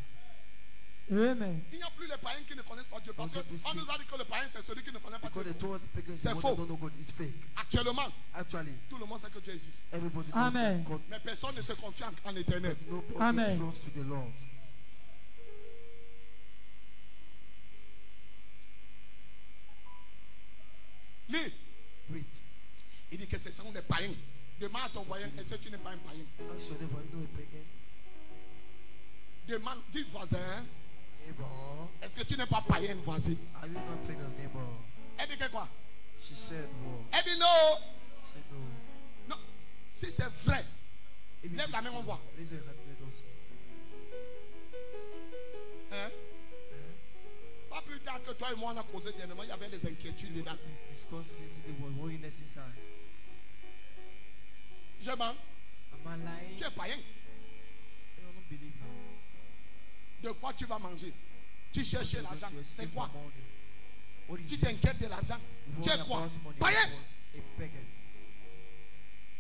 Amen. Il n'y a plus de païens qui ne connaissent pas Dieu. Parce qu'on nous a dit que le païen, c'est celui qui ne connaît pas Because Dieu. the towards the pagans, C'est the one faux. that don't know God is fake. Actuellement, Actually, tout le monde sait que Dieu existe. everybody knows Amen. that God, Mais personne ne se confie en éternel. but nobody Amen. trusts to the Lord. Lis. Read. Il dit que ce sont des païens. Demande à ton voisin, est-ce que tu n'es pas un païen? Ask your neighbor, you know a pagan? Demande, dis voisin, Neighbor, est-ce que tu n'es pas païen, voisin? are you not pagan, neighbor? Elle dit que quoi? She said, what? Elle dit non. She said, no. Non. Si c'est vrai, If it lève is la main, on true, voit. raise your hand, let us see. Hein? Pas plus tard que toi et moi on a causé dernièrement, il y avait des inquiétudes dedans. Discuss yesterday was worriness inside. Je mens. Am I lying? Tu es païen. I don't believe her. De quoi tu vas manger? Tu cherches l'argent. C'est quoi? What is Tu it? t'inquiètes de l'argent. You Tu worry es quoi? about money. Païen. A pagan.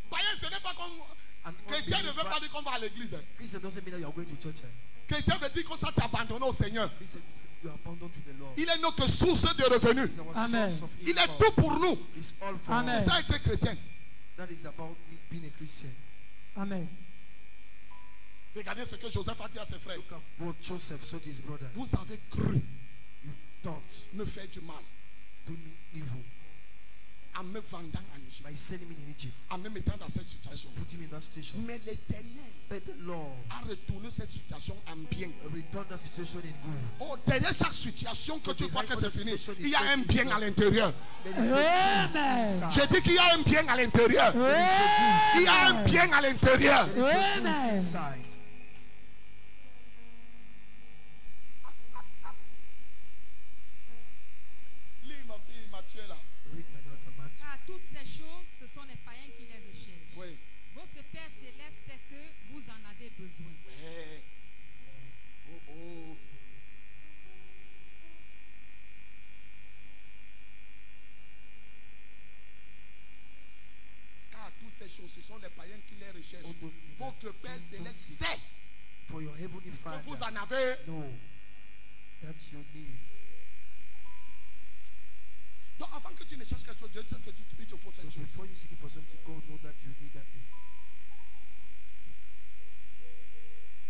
Païen, ce n'est pas comme. An Chrétien ne veut unbeliever. pas dire qu'on va à l'église. hein. Christian doesn't mean that you are going to church. Chrétien veut dire qu'on s'est abandonné au Seigneur. Christian, you are abandoned to the Lord. Il est notre source de revenus. He's our Amen. source of Il est income. tout pour nous. It's all for Amen. us. C'est ça être chrétien. That is about me being a Christian. Amen. Regardez ce que Joseph a dit à ses frères. Look at what Joseph said to his brother. Vous avez cru You thought me faire du mal to me evil en me vendant en Égypte, by sending me in Egypt. en me mettant dans cette situation. Put him in that situation. Mais l'Éternel But the Lord a retourné cette situation en bien. returned that situation in good. Oh, derrière chaque situation que So tu crois que behind c'est all the fini, situation il y a un is bien à just- l'intérieur. There is a good Amen. inside. J'ai dit qu'il y a un bien à l'intérieur. There is a Il y a un bien à l'intérieur. good. There is a good Amen. inside. Lis ma fille Mathieu là. Read my daughter Matthew. Car toutes ces choses, ce sont les païens qui les recherchent. Oui. Votre Père céleste sait que vous en avez besoin. Ouais. Oh, oh. Car toutes ces choses, ce sont les païens qui les recherchent. All those things Votre that Père don't céleste see. sait For your heavenly que vous Father, en avez. know that you need. Donc avant que tu ne cherches quelque chose, Dieu sait que il te faut So cette chose. before you seek for something, God know that you need that thing.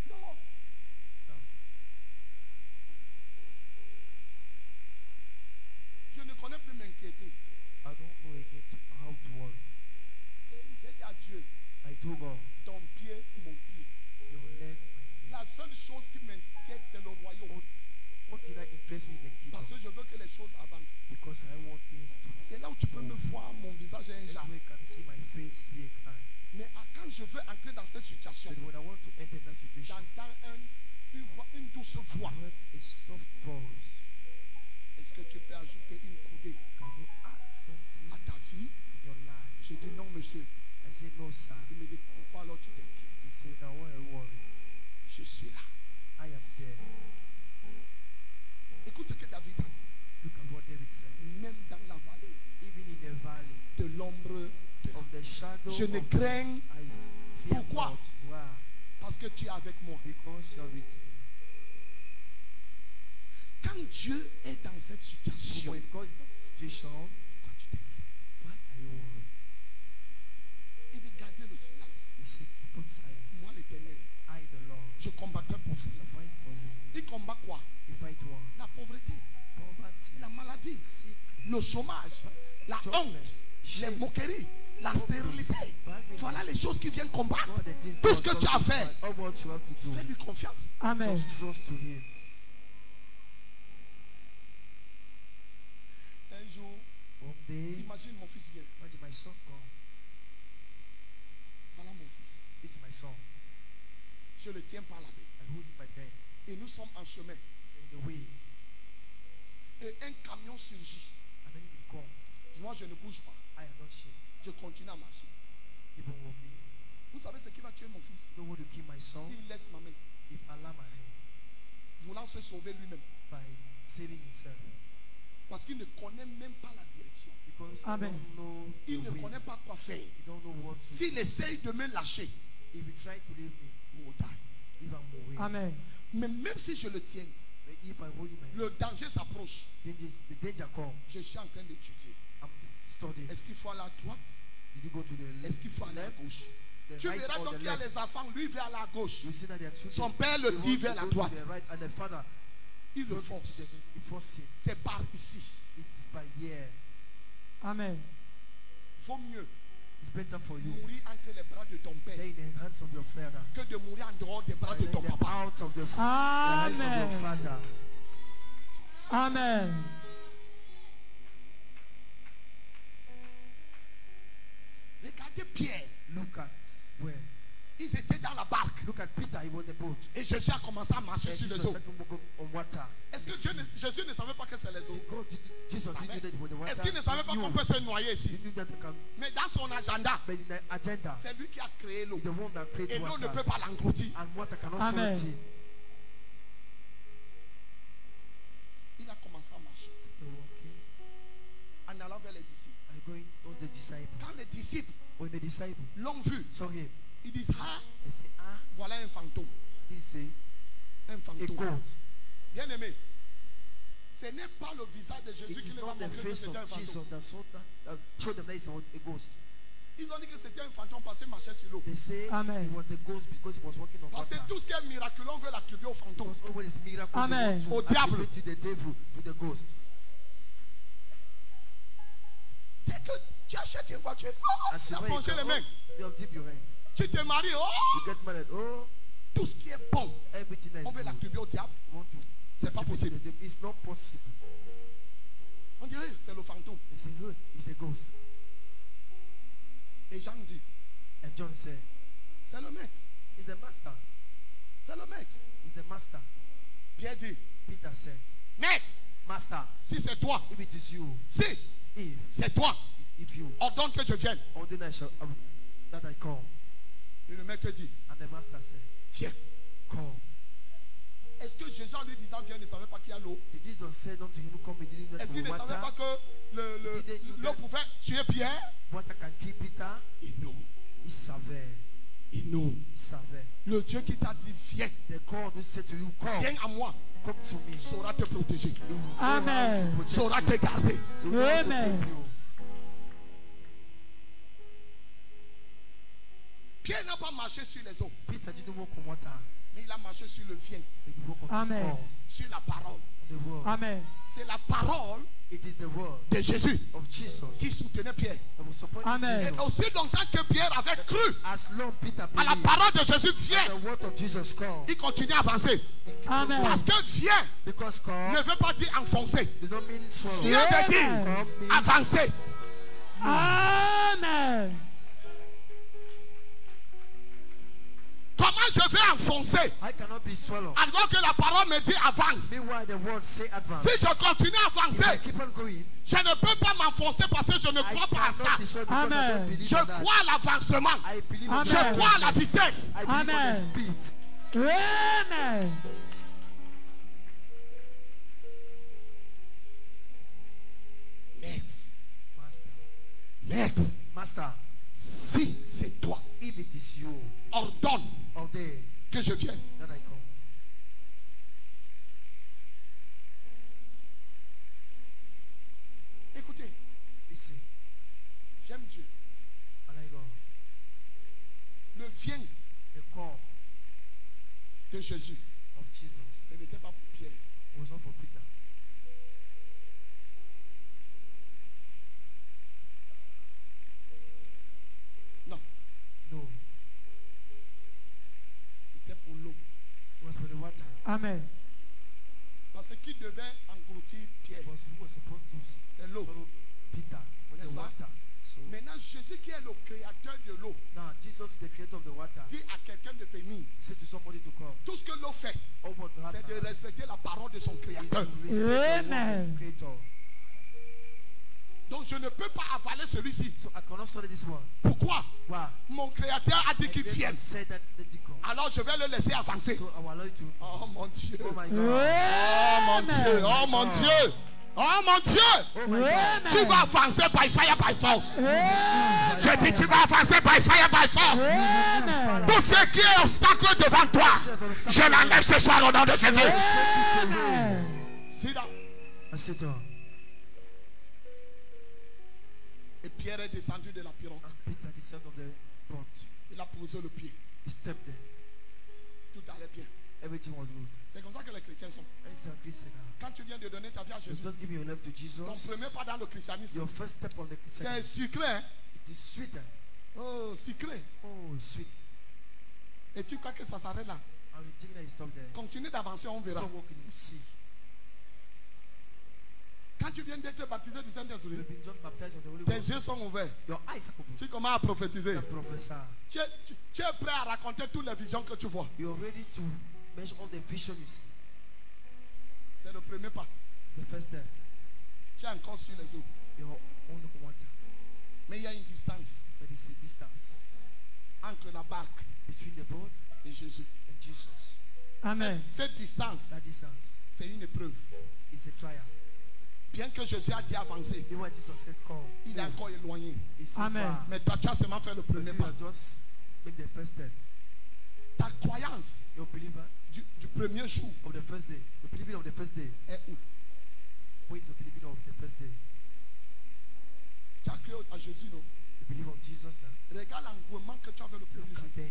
Non. No. Je ne connais plus m'inquiéter. I don't know again how to worry. Et j'ai dit à bless me, then keep Parce on. que je veux que les choses avancent. Because I want things to. C'est là où tu peux me voir, mon visage est un That's genre. where you can see my face be a kind. Mais quand je veux entrer dans cette situation, But when I want to enter that situation, j'entends une douce I voix. want a soft voice. Est-ce que tu peux ajouter une coudée Can you add something à ta vie? in your life? Je dis non, monsieur. I say no, sir. Il me dit pourquoi alors tu t'inquiètes? He said, now why worry? Je suis là. I am there. Écoute ce que David a dit. Look at what David said. Même dans la vallée Even in the valley de l'ombre de la of the shadow Je ne of crains death, I fear Pourquoi? not. Why? parce que tu es avec moi. Because you are with me. Quand Dieu est dans cette So situation, when God is in that situation, pourquoi tu t'inquiètes? why are you worried? Il dit gardez le silence. He said, keep on silence. Moi l'éternel, I, the Lord, je combattrai pour vous. shall fight for you. Il combat quoi? You fight one. La pauvreté, Poverty, la maladie, le sickness, chômage, la honte, jobless, les shame, moqueries, la stérilité. Voilà les choses qui viennent combattre. all the things Tout ce God que tu as comes to fait, fight, all what you have to do, fais-lui confiance. Amen. just trust to Him. Un jour, One day, imagine mon fils vient. imagine my son gone. Voilà mon fils. This is my son. Je le tiens par la main. I hold him by the hand. Et nous sommes en chemin. In the way, Et un camion surgit. and then he come. Moi, je ne bouge pas. I am not shaken. Je continue à marcher. Keep on walking. Vous savez ce qui va tuer mon fils? You know what to kill my son? S'il laisse ma main, If I allow my hand voulant se sauver lui-même. by saving himself. Parce qu'il ne connaît même pas la direction. Because Amen. I don't know Il the ne way. connaît pas quoi faire. You don't know what to S'il do. essaye de me lâcher, If you try to leave me, il will die. leave him away. Amen. Mais même si je le tiens, But if I hold him, le danger s'approche. the danger come. Je suis en train d'étudier. I'm studying. Est-ce qu'il faut aller à droite? Did you go to the left? Est-ce qu'il faut aller à gauche? The Tu right verras or donc the qu'il y a left? les enfants, lui vers à la gauche. You see that they are children. Son père le They dit want vers to la go to droite. the right, and the father Il le told him force. to the force him. C'est par ici. It's by here. Amen. Il vaut mieux It's better for you mourir entre les bras de ton père than in the hands of your father que de mourir en dehors des bras de than ton in the papa. out of the hands of your Amen. father. Amen. Regardez Pierre. Look at where. Ils étaient dans la barque. Look at Peter. He was in the boat. Et Jésus a commencé à marcher And sur Jesus les eaux. started to walk on water. Est-ce que Jésus ne savait pas que c'est les eaux? Jesus savait. didn't know that it was the water. Est-ce qu'il ne savait pas He qu'on knew. peut se noyer ici? He knew that they can, Mais dans son agenda, but in the agenda, c'est lui qui a créé l'eau. the one that Et created l'eau ne water, peut pas l'engloutir. and water cannot Amen. swallow it. Il a commencé à marcher They're walking en allant vers les disciples. and going towards the disciple. Quand les disciples When the disciple l'ont vu, saw him, ils disent, ah, they say, ah, voilà un fantôme. this is Un a fantôme. goat. Bien aimé, ce n'est pas le visage de It Jésus qui is les a not the montré que face c'était un of Jesus fantôme. that showed them that it's a ghost. Ils ont dit que c'était un fantôme parce qu'il marchait sur l'eau. They say Amen. it was the ghost because he was walking on Parce que water. tout ce qui est miraculeux, on veut l'attribuer au fantôme. Because always miracles they Amen. want Au to diable. attribute to the devil, to the ghost. Dès que tu achètes une voiture, oh, As tu you as buy a plongé car, les mains. you have dipped your hand. Tu te maries, oh, You get married. Oh, tout ce qui est bon, everything that on is veut good. l'attribuer au diable. You want to C'est pas attribute to possible. the devil. It's not possible. On dirait c'est le fantôme. They say, oh, it's a ghost. Et Jean dit, And John said, c'est le maître. it's the master. C'est le maître. It's the master. Pierre dit, Peter said, maître, master, si c'est toi, if it is you, si if c'est toi, you ordonne que je vienne. ordain that I come. Et le maître dit, And the master said, viens. come. Est-ce que Jésus en lui disant viens ne savait pas qu'il y a l'eau? Did Jesus say unto him, come, he didn't know Est-ce qu'il the ne savait pas water? que l'eau pouvait tuer Pierre? Water can kill Peter? Et non, Il savait. et non. Il savait. Le Dieu qui t'a dit viens, The God who said to you, come, viens à moi, come to me. saura te protéger, He will know how Amen. to protect saura you. te garder. He will know how to Amen. keep you. Pierre n'a pas marché sur les eaux, Peter didn't walk on water. mais il a marché sur le vin, He walked on Amen. the corn, sur la parole. on the word. Amen. C'est la parole It is the word de Jésus of Jesus qui soutenait Pierre. that will support Amen. Jesus. Et aussi longtemps que Pierre avait cru As long Peter à la believed parole de Jésus, that viens, the word of Jesus come, il continue à avancer. he keep on Amen. Parce going. que viens Because come ne veut pas dire enfoncer. does not mean swallow. Viens de Amen. dire Come means avancer. Amen. Comment je vais enfoncer I cannot be swallowed. alors que la parole me dit avance? Meanwhile, the word say advance. Si je continue à If I avancer, keep on going, je ne peux pas m'enfoncer parce que je ne I crois pas à ça. cannot be swallowed because I Amen. don't believe Je in that. crois à l'avancement. I believe Amen. in Je crois à la boldness. vitesse. I believe on the Amen. speed. Amen. Maître, Master, si c'est toi, if it is you, ordonne ordain que je vienne. that I come. Écoutez, Listen, j'aime Dieu. and I go. Le vient The call de Jésus, of Jesus ce n'était pas pour Pierre. was not for Peter. Non, No, c'était pour l'eau. it was for the water. Amen. Parce que qui devait engloutir Pierre? It was who was supposed to C'est l'eau. swallow Peter with the N'est-ce pas? water. So Maintenant, Jésus qui est le créateur de l'eau, now Jesus, the creator of the water, dit à quelqu'un de venir. said to somebody to come. Tout ce que l'eau fait, All what the water c'est de respecter la parole de son is créateur. to respect the word of Amen. the creator. Donc je ne peux pas avaler celui-ci. So I cannot study this one. Pourquoi? Why? Mon créateur a dit My qu'il creator vienne. said that let it come. Alors je vais le laisser avancer. So I will allow you to. Oh mon Dieu. Oh my God. Oh mon Dieu. Oh mon God. Dieu. Oh mon Dieu. Oh my God. Tu vas avancer by fire, by force. Amen. Je dis tu vas avancer by fire, by force. Amen. Tout ce qui est obstacle devant toi, je l'enlève ce soir au nom de Jésus. Amen. Sit down. I sit down. Et Pierre est descendu de la pirogue. And Peter, the son of the boat, Il a posé le pied. he stepped there. Tout allait bien. Everything was good. C'est comme ça que les chrétiens sont. That is a Christian now. Quand tu viens de donner ta vie à You Jésus, just give your life to Jesus. ton premier pas dans le christianisme, Your first step on the c'est Christian. sucré. Hein? It is sweeter. Oh, sucré. Oh, sweet. Et tu crois que ça s'arrête là? And you think that you stop there. Continue d'avancer, on verra. Stop walking, you see. Quand tu viens d'être baptisé du Saint-Esprit, You've been just baptized in the Holy tes Ghost. yeux sont ouverts. Your eyes are open. Tu commences à prophétiser. The professor. Tu es prêt à raconter toutes les visions que tu vois. You're ready to measure all the vision you see. C'est le premier pas. The first step. Tu es encore sur les eaux. You're on the water. Mais il y a une distance But it's a distance entre la barque between the boat et Jésus. and Jesus. Amen. Cette distance, That distance c'est une épreuve. is a trial. Bien que Jésus a dit avancer, Even when Jesus says come, il est encore éloigné. it's still Amen. far. Mais toi, tu as seulement fait le But premier you pas. are just make the first step. Ta croyance Your believer du premier jour of the first day. The believing of the first day. est où? Where is the believing of the first day? Tu as cru à Jésus, non? The belief of Jesus now. Regarde l'engouement que tu as fait le premier Look jour. at the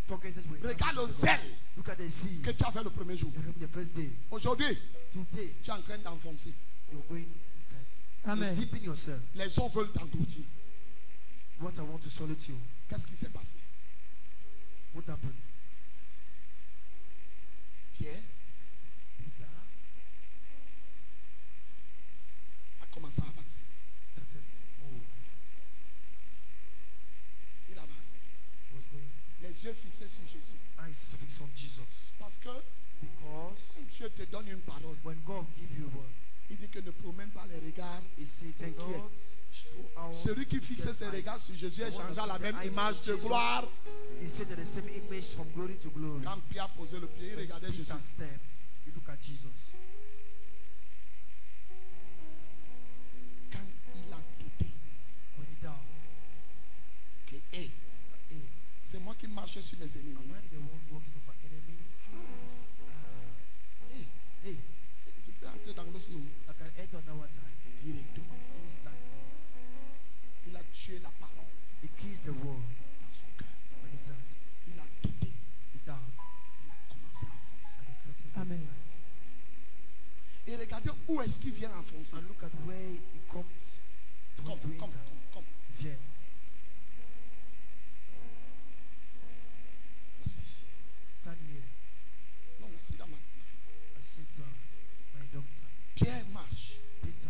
focus that we Regarde le zèle Look at the sea. que tu as fait le premier jour. You remember the first day. Aujourd'hui, Today, tu es en train d'enfoncer. you're going inside. Amen. You're deep in yourself. Les eaux veulent t'engloutir. What I want to solve to you. Qu'est-ce qui s'est passé? What happened? Pierre Peter a commencé à avancer. started move. Il avançait. Was going Les yeux fixés sur Jésus. eyes fixed on Jesus. Parce que Because Dieu te donne une parole. when God give you a word, Il dit que ne promène pas les regards. He said, "Do Inquiet. not show out Celui qui fixe his ses eyes." regards sur Jésus The one échangea that la puts même the eyes image on de Jesus, gloire. He said that the same image from glory to glory. Quand Pierre posait le pied, il When regardait Jésus. Peter step, you look at Jesus. Quand il a douté When he down, que hey, hey, c'est moi qui marchais sur mes am ennemis. I the one walking over enemies? Hey, Hey, tu peux entrer dans l'océan I can head on that water directement. instantly. Il a tué la parole He kills the world dans son cœur. on his heart. Où est-ce qu'il vient enfoncer? And look at where it comes to Come, enter. come. Viens. Reste ici. Stand here. Non, c'est là ma fille. Assieds-toi, my doctor. Pierre marche. Peter,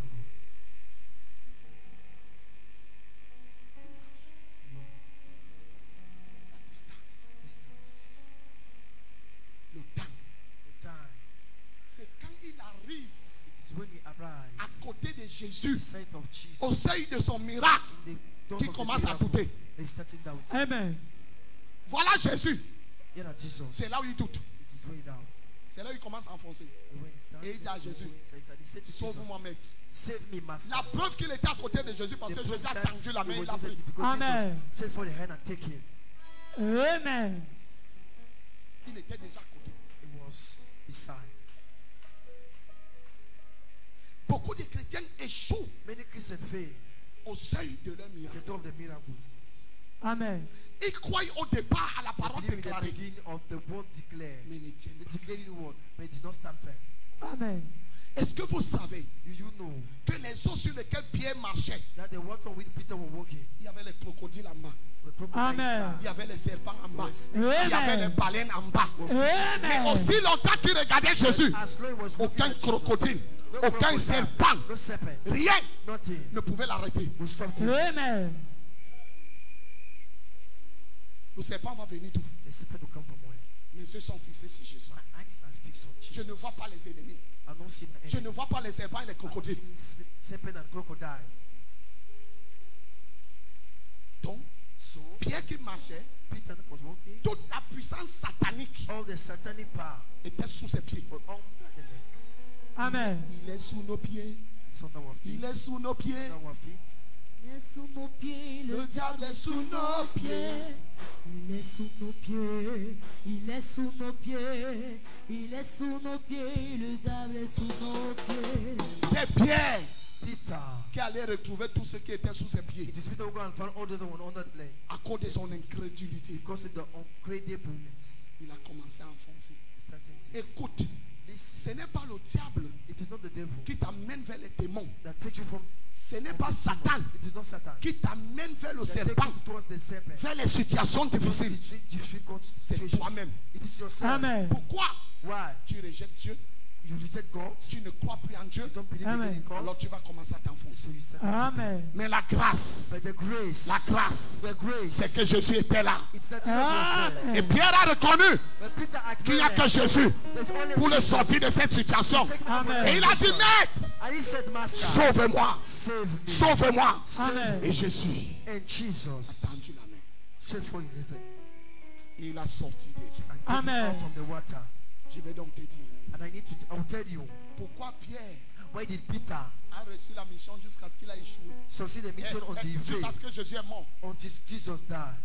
Il marche. La distance. Le temps. The time. C'est quand il arrive It is when we arrive à côté de in Jésus, the sight of Jesus. au seuil de son miracle, In the doors qu'il of the commence à miracle, douter. they started doubting. Amen. Voilà Jésus. Here at Jesus. C'est là où il doute. This is where he doubt. C'est là où il commence à enfoncer. And when he starts Et il dit à to Jésus, go inside, he said to Jesus, Sauve-moi, mec. save me, master. La preuve qu'il était à côté de Jésus parce The que proof Jésus a that tendu la main, he il was l'a inside pris. because Amen. Jesus said for the hand and take him. Amen. Il était déjà à côté. He was beside. Beaucoup de chrétiens échouent Many Christians fail au seuil de leur at the miracle. door of the miracle. Amen. Ils croient au départ à la They parole believe in the déclarée, beginning of the word declared. mais ne tiennent The pas. declaring word, but it did not stand firm. Amen. Est-ce que vous savez Do you know que les eaux sur lesquelles Pierre marchait, that the water on which Peter was walking il y avait les crocodiles en bas, were crocodiles Amen. inside? il y avait les serpents en bas, il y Amen. avait les baleines en bas. Mais Amen. aussi longtemps qu'il regardait Jésus, As long as he was looking aucun at Jesus, crocodile, no aucun crocodile, serpent, no serpent, rien nothing ne pouvait l'arrêter. will stop him. Amen. Le serpent va venir d'où? The serpent will come from where? Mes yeux sont fixés sur Jésus. My eyes are fixed on Je Jesus. ne vois pas les ennemis. I don't see my Je ne enemies. vois pas les serpents et les I don't crocodiles. see serpent and crocodile. Donc, So Pierre qui marchait, Peter was walking. toute la puissance satanique All the satanic power était sous ses pieds. was under the leg. Amen. Il est sous nos pieds. It's under our feet. Il est sous nos pieds. Under our feet. Il est sous nos pieds, Le diable est sous nos pieds. Il est sous nos pieds, il est sous nos pieds, il est sous nos pieds, le diable est sous nos pieds. C'est Pierre Peter. qui allait retrouver tout ce qui était sous ses pieds It is Peter who go and find all those that were under the leg. à cause de son incrédulité. Because of the uncredibleness. Il a commencé à enfoncer. He started to Écoute, ce n'est pas le diable It is not the devil qui t'amène vers les démons. that takes you from Ce n'est pas Satan It is not Satan qui t'amène vers le that takes serpent, you towards the serpent. vers les situations difficiles. Difficult C'est situation. toi-même. It is yourself. Amen. Pourquoi Why? tu rejettes Dieu? You reject God. Tu ne crois plus en Dieu. You don't believe Amen. again in God. Alors tu vas commencer à t'enfoncer. So you start to Amen. Mais la grâce, But the grace, la grâce, the grace, c'est que Jésus était là. it's that Jesus was there. Et Amen. Pierre a reconnu But Peter qu'il n'y a que acknowledged Jésus there's only pour le Jesus. sortir de cette situation. Take me out of Amen. this Et il a dit, situation. Maître, And he said, Master, sauve-moi, save me. sauve-moi. Amen. Et Jésus And Jesus a tendu la main. said for you, he said, Et il a sorti des yeux. and take me Amen. out of the water. Je vais donc te dire, And I will tell you, pourquoi Pierre why did Peter a reçu la mission jusqu'à ce qu'il a échoué? succeed the mission until he Jusqu'à failed, ce que Jésus est mort. until Jesus died?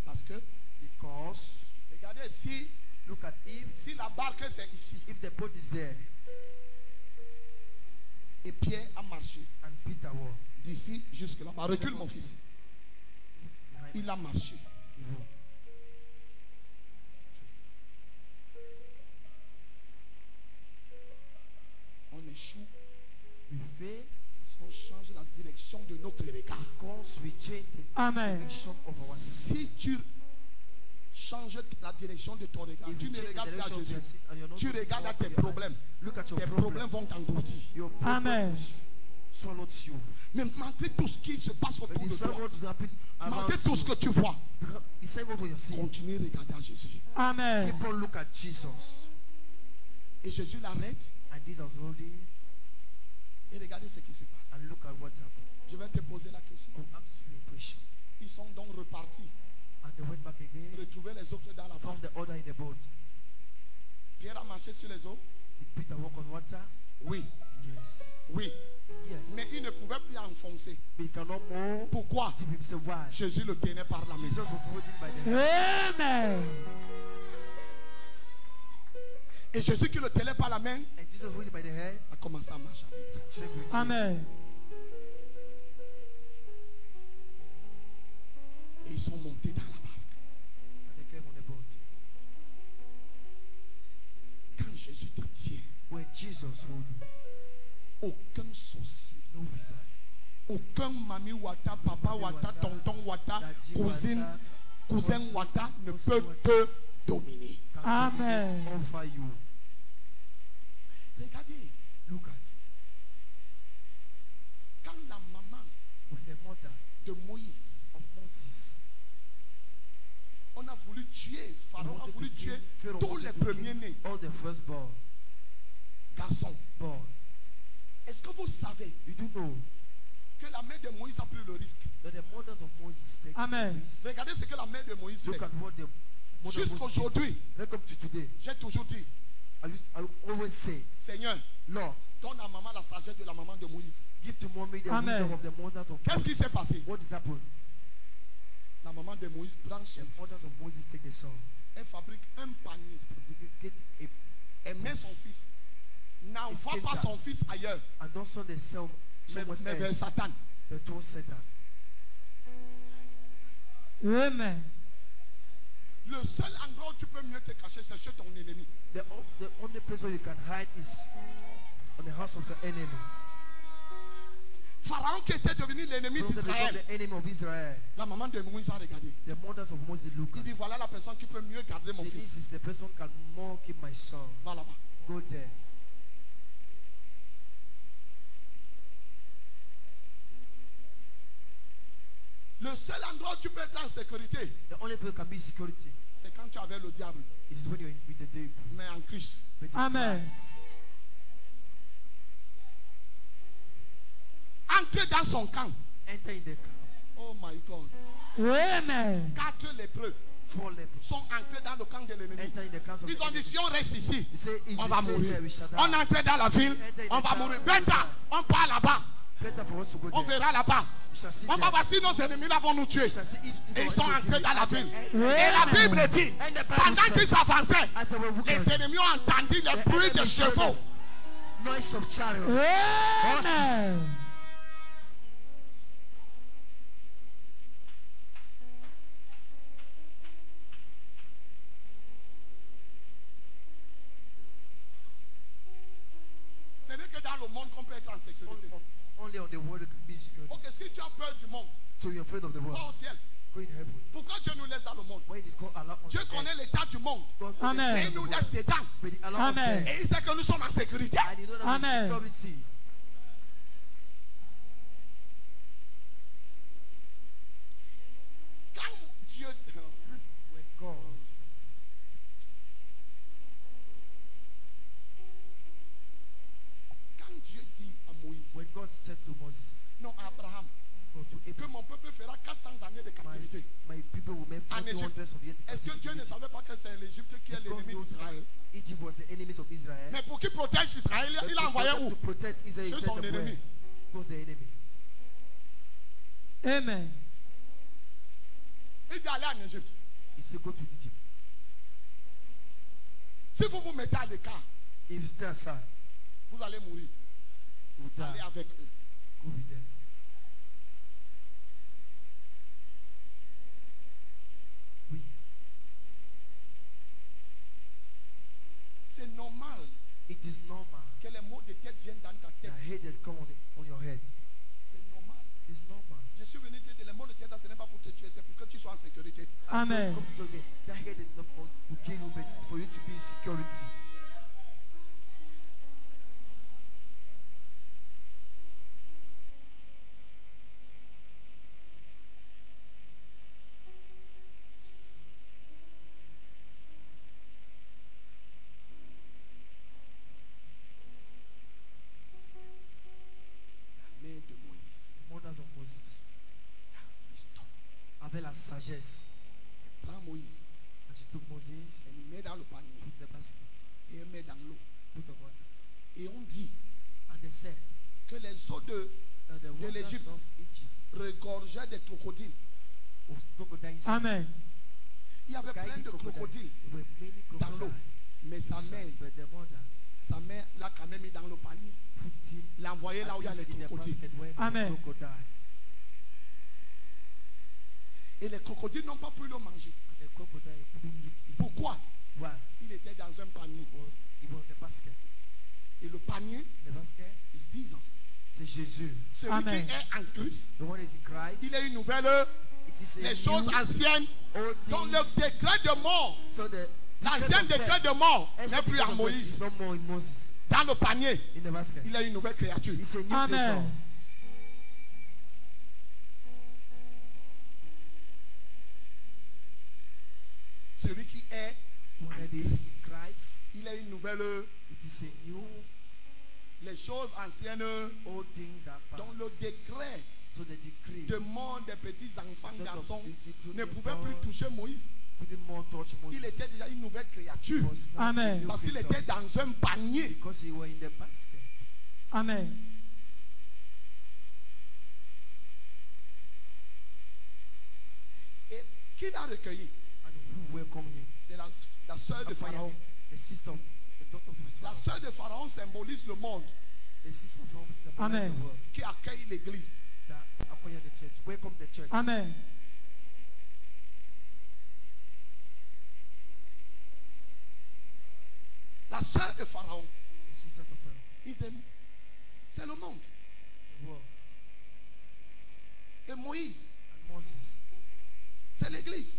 Parce que, Because, regardez, look at si la barque c'est ici, if the boat is there, et Pierre a marché and Peter was d'ici jusque là-bas, recule mon fils. behind Il a us, marché. he walked. On échoue We fail parce qu'on change la direction de notre regard. because we change the Amen. direction of our Si sins. tu changes la direction de ton regard, If tu you ne change the regardes plus à direction of your Jésus. sins and you're not Tu looking regardes à up tes your eyes, problèmes. look at your Tes problem. problèmes vont t'engloutir. Your Amen. problem swallowed you. Mais malgré tout ce qui se passe But autour de decide toi, what is happening around malgré tout ce you. que tu vois, Decide what you're seeing. continue à regarder à Jésus. Amen. Keep on look at Jesus. Et Jésus l'arrête And Jesus holding et regardez ce qui se passe. and look at what's happening. Je vais te poser la question. I'll ask you a question. Ils sont donc repartis, And they went back again, retrouver les autres dans la found barque. the other in the boat. Pierre a marché sur les eaux. Did Peter walk on water? Oui, Yes. oui. Mais il Yes. ne pouvait plus enfoncer. But he cannot more Pourquoi? tip himself. Why? Jésus le tenait par la main. Jesus was holding by the hand. Amen. Et Jésus qui le tenait par la main And Jesus holding by the hand. a commencé à marcher avec lui. Trek with him. Amen. Et ils sont montés dans la barque. And they came on the boat. Quand Jésus te tient, When Jesus hold you, Aucun sorcier. No wizard. Aucun mamie Wata, papa Wata, tonton Wata, cousine, cousin Wata ne peut te dominer. Amen. Over you. Regardez, Look at quand la maman when the mother de Moïse, of Moses, on a voulu tuer, Pharaon a voulu tuer tous les premiers-nés, all the firstborn, garçons. born. Est-ce que vous savez You do know que la mère de Moïse a pris le risque? that the mothers of Moses take Amen. the risk. Regardez ce que la mère de Moïse Look fait. at what the mother of Moses Jusqu'aujourd'hui, did. Welcome to today. j'ai toujours dit, I always say, Seigneur, Lord, donne à maman la sagesse de la maman de Moïse. give to mommy the Amen. wisdom of the mothers of Qu'est-ce qui Moses. s'est passé? What has happened? La maman de Moïse prend son The mothers fils. of Moses take the son. Elle fabrique un panier. Get a, Elle met son fils. N'envoie pas son fils ailleurs, and don't send the son somewhere mais vers else. Satan. But towards Satan. Amen. Le seul endroit où tu peux mieux te cacher, c'est chez ton ennemi. The only place where you can hide is on the house of the enemies. Pharaon qui était devenu l'ennemi Because they become d'Israël. the enemy of Israel. La maman de Moïse a regardé. The mothers of Moses look Il at. dit voilà la personne qui peut mieux garder mon Say, fils. this is the person who can more keep my son. Va là-bas. Go there. Le seul endroit où tu peux être en sécurité, The only place can be security. c'est quand tu es avec le diable, It is when you're with the devil. mais en Christ. With the Amen. Christ. Entrer dans son camp. Enter in the camp. Oh my God. Amen. 4 lépreux 4 lepers. sont entrés dans le camp de l'ennemi. Enter in the camp of Ils the ont dit enemy. si on reste ici, He say, if on we va stay mourir. there, we shall die. On entre dans la ville, on va mourir. Bêta, on part là-bas. Better for us to go On there. verra là-bas. We shall see On va there. voir si nos ennemis là vont nous tuer. We shall see if Et ils sont entrés dans la ville. Enter. Et la Bible dit, And the Bible pendant said, qu'ils avançaient, as they were walking, les ennemis ont entendu le the bruit de enemy said chevaux. the noise of chariots. Amen. Ce n'est que dans le monde qu'on peut être en sécurité. Only on the world can be secure. Ok, si tu as peur du monde, So you're afraid of the va world. au ciel. Go in heaven. Pourquoi Dieu nous laisse dans le monde? Why did God allow us Dieu to connaît enter? l'état du monde. God Amen. understands Et il the nous world. laisse dedans. But he allows us Amen. there. Et il sait que nous sommes en sécurité. And you know that we're Amen. security. Quand Dieu... When God, Quand Dieu dit à Moïse, when God said to Moses, non, à Abraham, or to que Abraham, mon peuple fera 400 années de captivité. my people will make En 400 Égypte. of years in Est-ce que Dieu ne captivity. savait pas que c'est l'Égypte qui est Did God l'ennemi know d'Israël? that Egypt was the enemies of Israel? Mais pour qu'il protège Israël, But il a to envoyé protect- où? To protect Israel, he Chez sent son them ennemi. where? Was the enemy. Amen. Il dit aller en Égypte. He said, go to Egypt. Si vous vous mettez à l'écart, If you stay aside, vous allez mourir. you will Allez die. avec eux. Go with them. Oui. C'est normal It is normal que les mots de tête viennent dans ta tête. that hate that come on your head. C'est normal. It's normal. Je suis venu te dire, les mots de tête, ce n'est pas pour te tuer, c'est pour que tu sois en sécurité. Amen. Come to talk again. That hate is not for to kill you, but it's for you to be in security. La mère de Moïse, Mothers of Moses la wisdom. avaient la sagesse. Prends Moïse, And she took Moses, elle met dans le panier put the basket, et elle met dans l'eau. put the water. Et on dit And they said que les eaux that the waters l'Égypte. of Egypt regorgeaient des crocodiles. was crocodiles. Amen. Il y avait plein de crocodiles There were many dans l'eau. crocodiles. Mais But the mother sa mère l'a quand même mis dans le panier. put him L'a envoyé là où il y a at les least in the crocodiles. basket where the Amen. crocodile. Et les crocodiles n'ont pas pu le manger. And the crocodile couldn't eat it. Pourquoi? Why? Il était dans un panier. Well, it was the basket. Et le panier, the basket, is Jesus. c'est Jésus. Celui Amen. qui est en Christ, The one is in Christ. il est une nouvelle, It is a les choses new, anciennes. old Donc le things. décret de mort, So the l'ancien décret de mort n'est plus à Moïse. No more in Moses. Dans le panier, In the basket. il est une nouvelle créature. It's a new creature. Amen. Celui qui est One en that is Christ, in Christ. il est une nouvelle. It is a new, Les choses anciennes old things are dont le past. décret So the decree de mort des petits enfants, That garçons, of- ne pouvait plus toucher Moïse. couldn't more touch Moses. Il était déjà une nouvelle créature. Was now Amen. a new Parce qu'il creature. était dans un panier. Because he was in the basket. Amen. Et qui l'a recueilli? And who welcomed him? C'est la sœur de Upon Pharaon. him, the sister, the daughter of his La father. sœur de Pharaon symbolise le monde The sister from symbolize Amen. the world qui accueille l'église. that acquire the church. Welcome the church. Amen. La sœur de Pharaon, The sisters of Pharaoh. c'est le monde. The world. Et Moïse, And Moses. c'est l'église.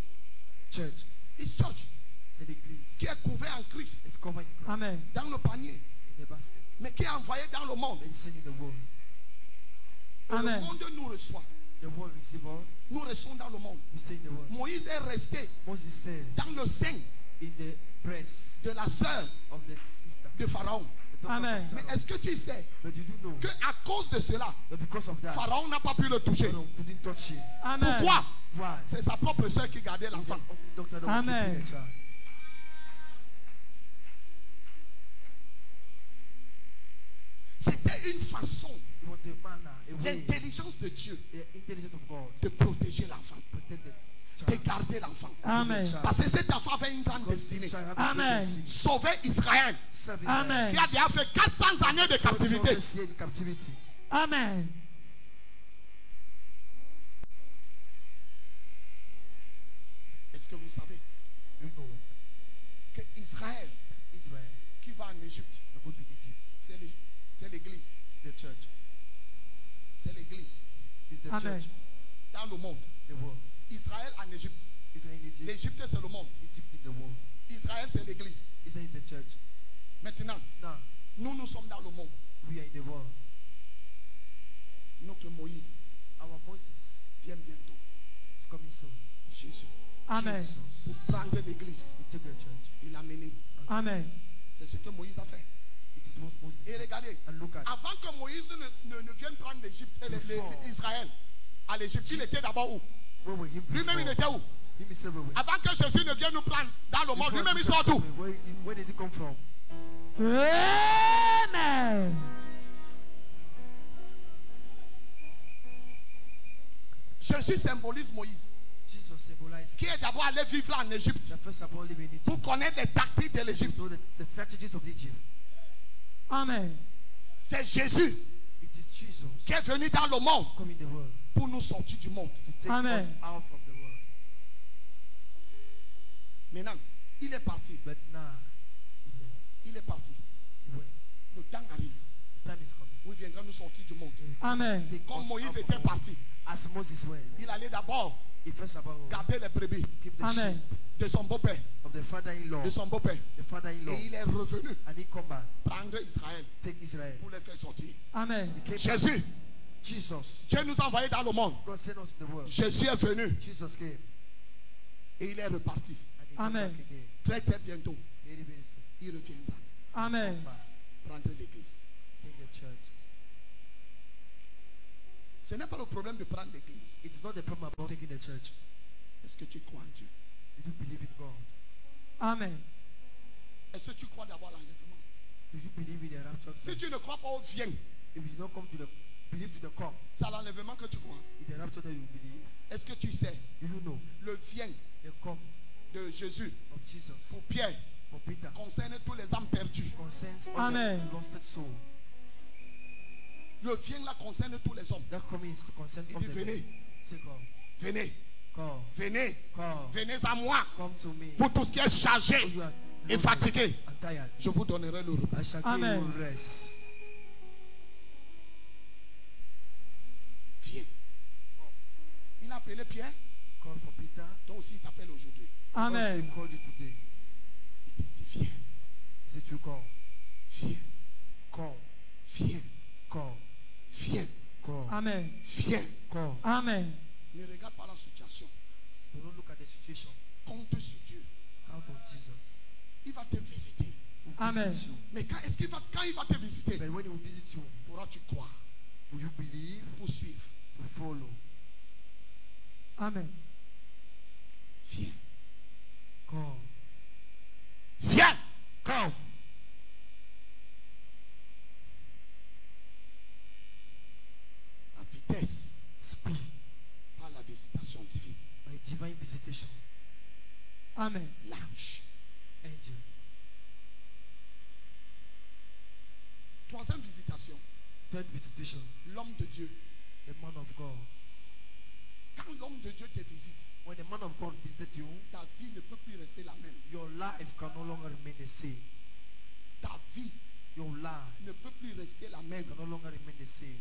The church. It's church C'est l'église. qui est couvert en Christ, It's covered in Christ. Amen. dans le panier, In the basket. mais qui est envoyé dans le monde. But it's sent in the world. Et le Amen. monde nous reçoit. The world receive us. Nous restons dans le monde. We stay in the world. Moïse est resté Moses said dans le sein in the breast de la sœur of the sister. de Pharaon. The daughter Amen. of Mais Pharaoh. est-ce que tu sais But you do know qu'à cause de cela, that because of that, Pharaon n'a pas pu le toucher? Pharaoh couldn't touch him. Amen. Pourquoi? Why? C'est sa propre sœur qui gardait He's the l'enfant. only doctor that will Amen. keep the child. C'était une façon, It was a manner, a way, l'intelligence de Dieu the intelligence of God de protéger l'enfant, protect the de child. garder l'enfant. Amen. Parce que cet enfant avait une grande Because destinée. this child had a Amen. great destiny. Sauver Israël, Serve Amen. qui a déjà fait 400 années de captivité. in captivity. Amen. Est-ce que vous savez You know, que Israël, Israel, qui va en Égypte, they go to Egypt. c'est l'église. The church C'est l'église. is the Amen. church. Dans le monde. The world. Israël en Égypte. Israel in Egypt. L'Égypte, c'est le monde. Egypt in the world. Israël, c'est l'église. Israel is the church. Maintenant, Now, nous sommes dans le monde. we are in the world. Notre Moïse Our Moses vient bientôt. is coming soon. Jésus. Amen. Jesus. Pour prendre l'église We take the church. et l'amener. Amen. C'est ce que Moïse a fait. It is what Moses Et did. regardez, And look at avant que Moïse ne vienne prendre l'Égypte, Israël à l'Égypte, il était d'abord où? where were him Lui-même, il before? était où? Him himself where? Avant que Jésus ne vienne nous prendre dans le monde, Before lui-même, il Jesus sort d'où? came, where did he come from? Amen. Jésus symbolise Moïse, Jesus symbolized qui est d'abord allé vivre en Égypte the first of all living in Egypt. pour connaître les tactiques de l'Égypte. So the strategies of Egypt. Amen. C'est Jésus It is Jesus qui est venu dans le monde come in the world pour nous sortir du monde. to take Amen. us out from the world. Maintenant, il est parti. But now, Il est parti. he went. Le temps arrive The time is coming. où il viendra nous sortir du monde. Amen. Take Comme us Moïse out from était the world. parti, As Moses went, il allait d'abord he first of all garder les brebis keep the Amen. sheep de son beau-père, of the father-in-law. de son beau-père. The father-in-law. Et il est revenu And he come back, prendre Israël take Israel. pour les faire sortir. Amen. He came back. Jésus, Jesus. Dieu nous a envoyés dans le monde. God sent us in the world. Jésus est venu Jesus came. et il est reparti. And he Amen. came back again. Très très bientôt, Very, very soon. il reviendra Amen. Back. prendre l'église. Take the church. Ce n'est pas le problème de prendre l'église. It's not the problem about taking the church. Est-ce que tu crois en Dieu? You do believe in God. Amen. Est-ce que tu crois d'avoir l'enlèvement? You do believe in the rapture. Si tu first. ne crois pas au vient, If you don't come to the believe to the come, c'est à l'enlèvement que tu crois. in the rapture that you believe, Est-ce que tu sais you know le vient the come de Jésus of Jesus pour Pierre for Peter concerne tous les âmes perdues? concerns all Amen. the lost soul. Le vient là concerne tous les hommes. That coming is to concern Il all dit the venez, Say come, venez, come, venez, come, venez à moi. come to me. Pour tout ce qui est chargé You are et fatigué. and tired. Je vous donnerai le repas. À chacun Amen. il reste. Viens. Il a appelé Pierre. Call for Peter. Toi aussi, il t'appelle aujourd'hui. Also he Amen. called you today. Il te dit, viens. He said to come. Viens. Come. Viens. Come. Viens. Come. Amen. Viens. Come. Amen. Ne regarde pas la situation. Do not look at the situation. Compte sur Dieu. Count on Jesus. Il va te visiter. He will Amen. visit you. Mais quand il va te visiter, But when he will visit you, pourras-tu croire will you believe pour suivre? to follow? Amen. Viens. Come. Viens. Come. À vitesse Speed. par la visitation divine. My divine visitation. Amen. L'ange. Angel. Troisième visitation. Third visitation. L'homme de Dieu. The man of God. Quand l'homme de Dieu te visite, When the man of God visited you, ta vie ne peut plus rester la même. your life can no longer remain the same. Ta vie Your life ne peut plus rester la même. can no longer remain the same.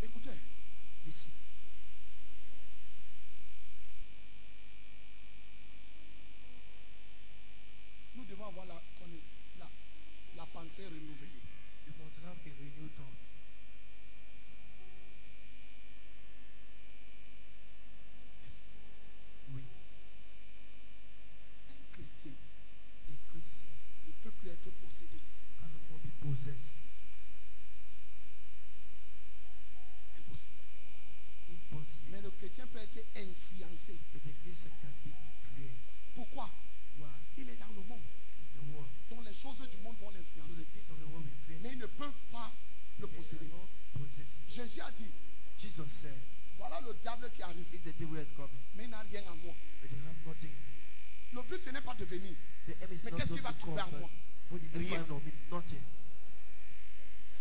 Écoutez, Listen. nous devons avoir la pensée renouvelée. You must have a renewed thought. Yes. Oui. Un chrétien A Christian ne peut plus être possédé. cannot more be possessed. Impossible. Impossible. Mais le chrétien peut être influencé. But the Christian can be influenced. Pourquoi? Why? Il est dans le monde. In the world. Donc les choses du monde vont So l'influencer. the things of the world will influence Mais ils him. ne peuvent pas le They posséder. cannot possess him. Jésus a dit, Jesus said, voilà le diable qui arrive. if the devil is coming, Mais il n'a rien à moi. but you have nothing in me. Le but, ce n'est pas de venir. The aim is Mais not qu'est-ce just qu'il va to come, trouver en but moi? what did he Rien. find on me? Nothing.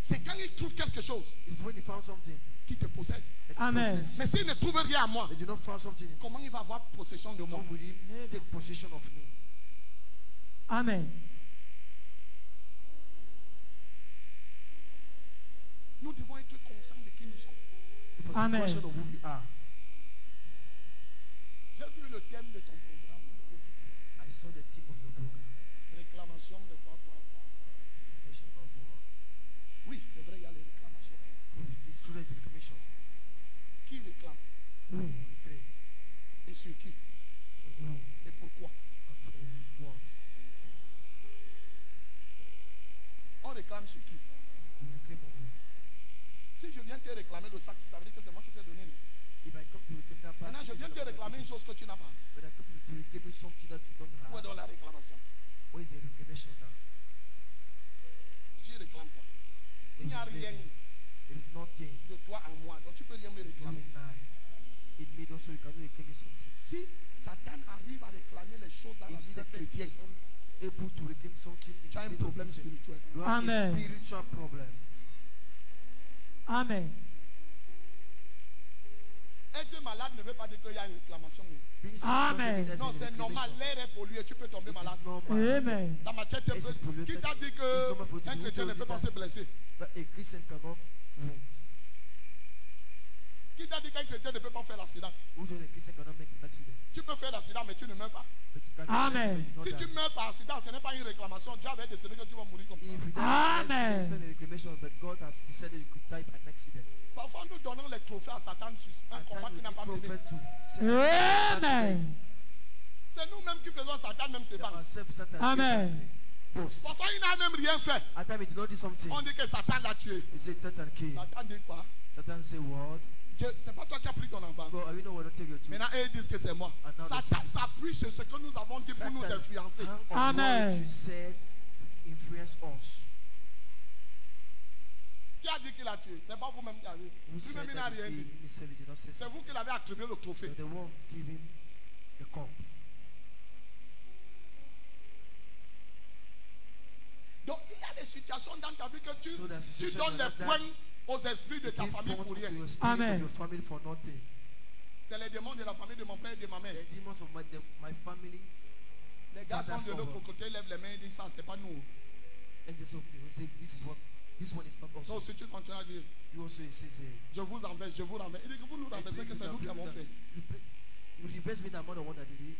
C'est quand il trouve quelque chose It's when he found something qui te possède. that he Amen. possesses you. Mais s'il ne trouve rien à moi, But you not found something in him, comment il va avoir possession de moi? how will he take possession of me? Amen. Nous devons être conscients de qui nous sommes. We must be Amen. conscious of who we are. J'ai vu le thème de ton programme. I saw the theme of your program. Réclamation de quoi. Reclamation of war. Oui, c'est vrai, il y a les réclamations. It's true that it's a reclamation. Qui réclame? Who reclaim? Et sur qui? For who? Et pourquoi? And for what? On réclame sur qui? We reclaim on who? Si je viens te réclamer le sac, ça veut dire que c'est moi qui t'ai donné. Non? If I come to reclaim that part, Maintenant, je viens te réclamer une chose que tu n'as pas. but I come to reclaim you something that you don't Où est have. donc la réclamation? What is the reclamation now? Tu réclames quoi? Il n'y a rien There is nothing de toi en moi, donc tu peux rien me you réclamer. and I. It made us so you cannot reclaim something. Si Satan arrive à réclamer les choses dans la If vie des Satan is chrétiens, unable to reclaim something in tu as un the middle of problème person, spirituel. you have Amen. a spiritual problem. Amen. Être malade ne veut pas dire qu'il y a une réclamation. Being sick Amen. doesn't mean there's Non, a c'est normal. reclamation. L'air est pollué, tu peux tomber It malade. is normal. Amen. Dans ma tête, Yes, it's polluted. qui t'a dit It's normal for you to qu'un do chrétien ne it peut pas all the se blesser? But a Christian cannot wound. Qui t'a dit qu'un chrétien ne peut pas faire l'accident? Who told a Christian cannot make an accident? Tu peux faire l'accident, mais tu ne meurs pas. But you can Amen. Si tu meurs par accident, ce n'est pas une réclamation. Dieu avait décidé que tu vas mourir comme ça. If you die Amen. by accident, it's not a reclamation, but God has decided you could die by an accident. Parfois, nous donnons les trophées à Satan sur un At combat times qui we n'a give pas mené. prophet to Satan. Amen. C'est nous-mêmes qui faisons Satan même se vendre. Ourselves, Satan Amen. created me. Boast. Parfois, il n'a même rien fait. At times, he did not do something. On dit que Satan l'a tué. He said Satan came. Satan dit quoi? Satan said what? C'est pas toi qui as pris ton enfant. God, we know what to take you to. Maintenant, eux disent que c'est moi. And now they Satan say- s'appuie sur ce que nous avons dit pour nous Satan influencer. hang on Amen. what you said to influence us. Qui a dit qu'il a tué? C'est pas vous-même qui avez. Who said Lui-même, il n'a that rien he dit. himself did not say C'est vous something? qui l'avez attribué le trophée. You're the one give him the cup. Donc il y a des situations dans ta vie que tu, So there's tu situations donnes like les that. points aux esprits de ta Give famille point pour to rien. your spirit Amen. of your family for nothing. C'est les démons de la famille de mon père et de ma mère. The demons of my family. Les garçons Father's de l'autre over. côté lèvent les mains et disent ça, c'est pas nous. And just say this one is not Donc also. si tu continues à dire, You also say je vous renverse, je vous renverse. Il dit que vous nous renversez, que c'est nous qui avons fait. You reverse me that I'm not the one that did it.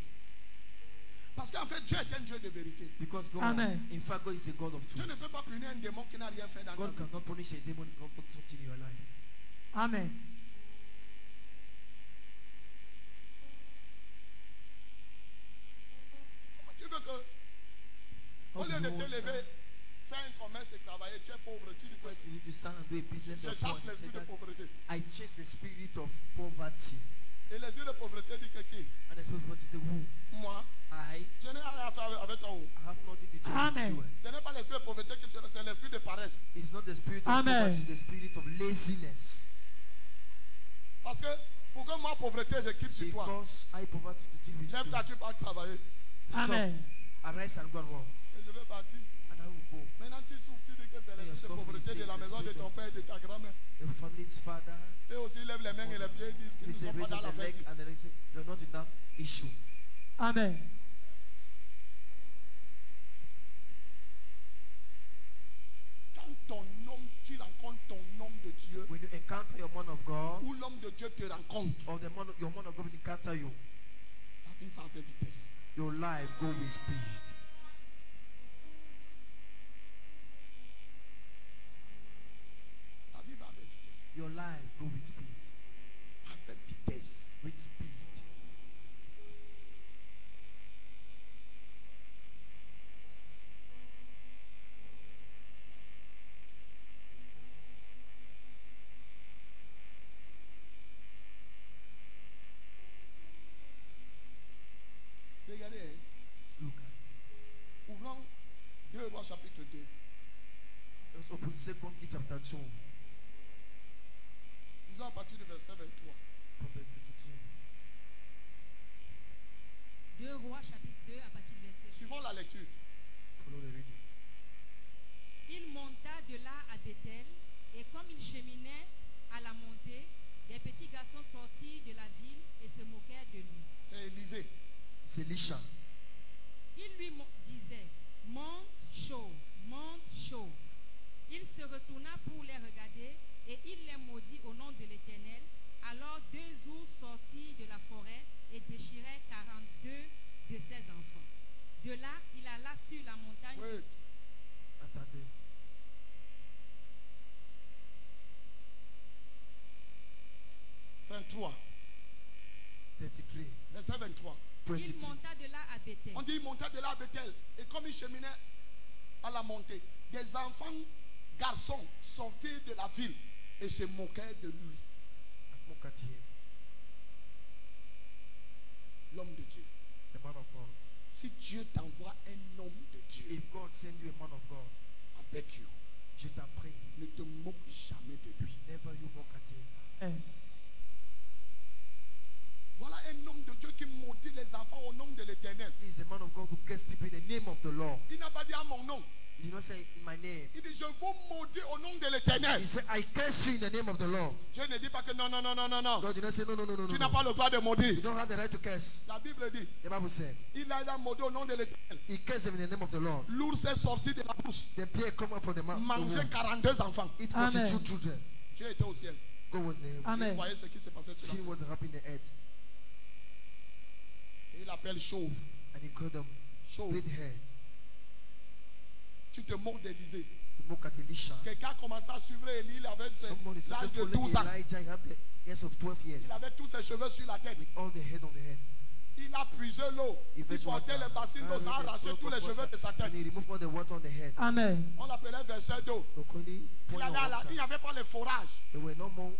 Parce qu'en fait, Dieu est un Dieu de vérité. Because God, Amen. in fact, God is a God of Dieu truth. ne peut pas punir un démon qui n'a rien fait dans ta God vie. cannot punish a demon not put something in your life. Amen. Comment tu veux que, au lieu de te lever, faire un commerce et travailler, tu es pauvre, tu dis que You need to stand and do a business je of chasse God. Say l'esprit de that pauvreté. I chase the spirit of poverty. Et les yeux de pauvreté disent que qui? And the spirit of poverty say, who? Moi, I je n'ai rien à faire avec toi. have nothing to do Amen. with you. Ce n'est pas l'esprit de pauvreté que tu as, c'est l'esprit de paresse. It's not the spirit of Amen. poverty, it's the spirit of laziness. Parce que pour que moi, pauvreté, je quitte sur toi. Because I poverty to deal with Lève-toi, you. tu pars travailler. Stop. Amen. Arise and go and walk. Et je vais partir. And I will go. Maintenant, tu souffres, tu dis que c'est l'esprit de suffering, pauvreté de la c'est maison de l'esprit ton de- père et de ta grand-mère. Your family's fathers. Et aussi, lève les mains et les pieds et disent qu'ils They ne say sont pas raise dans up la the leg fête. and then they say you're not in that issue. Amen. Quand ton homme, tu rencontres ton homme de Dieu, When you encounter your man of God, ou l'homme de Dieu te rencontre, or your man of God will encounter you, ta vie va avec vitesse. your life go with speed. Ta vie va avec vitesse. Your life go with speed. Avec vitesse. With speed. Regardez, hein. Look at. Ouvrons 2 Rois chapitre 2. Let's open 2 Kings chapter 2 Disons à partir du verset 23. from verse 32. 2 Rois chapitre 2 à partir du verset 2. Suivons la lecture. Follow the reading. Il monta de là à Bethel, et comme il cheminait à la montée, des petits garçons sortirent de la ville et se moquèrent de lui. C'est Élisée. C'est Elisha. Il lui disait, monte chauve, monte chauve. Il se retourna pour les regarder et il les maudit au nom de l'Éternel. Alors 2 ours sortirent de la forêt et déchirèrent 42 de ses enfants. De là, il alla sur la montagne. Oui. Attendez. Fin 3. 33. Verset 23. Il 23. monta de là à Bethel. On dit il montait de là à Bethel. Et comme il cheminait à la montée, des enfants garçons sortaient de la ville et se moquaient de lui. Look at him. L'homme de Dieu. The man of God. Si Dieu t'envoie un homme de Dieu, If God send you a man of God, avec you, je t'en prie, ne te moque jamais de lui. never you mock at him. Amen. Voilà un homme de Dieu qui maudit les enfants au nom de l'Éternel. He is a man of God who curses people in the name of the Lord. Il n'a pas dit à mon nom. He did not say in my name. Il dit je vous maudis au nom de l'Éternel. He said, I curse you in the name of the Lord. Dieu ne dit pas que non, non, non, non, non, non. God did not say no, no, no, no, Tu no. n'as no. pas le droit de You maudire. don't have the right to curse. La Bible dit, The Bible said, il a maudit au nom de l'Éternel. he cursed them in the name of the Lord. L'ours est sorti de la brousse, The bear come up from the mouth. manger 42 enfants. Eat Amen. 42 children. Dieu était au ciel. God was in the heaven. Vous Amen. voyez ce qui s'est passé sur la Sin terre. was happening in the earth. Et il appelle chauve. And he called them Chauve. redhead. Tu te moques d'Élysée. To mock at Elisha. Quelqu'un a commencé à suivre Élie, il avait Somebody l'âge started de following 12 ans. Elijah. He had the years of 12 years. Il avait tous ses cheveux sur la tête. With all the head on the head. Il a puisé l'eau. He Il fetched portait water. les bassines d'eau, ça a arraché tous les cheveux de sa tête. And he removed all the water on the head. Amen. On l'appelait verset d'eau. Okoni, Il n'y avait pas les forages. There were no more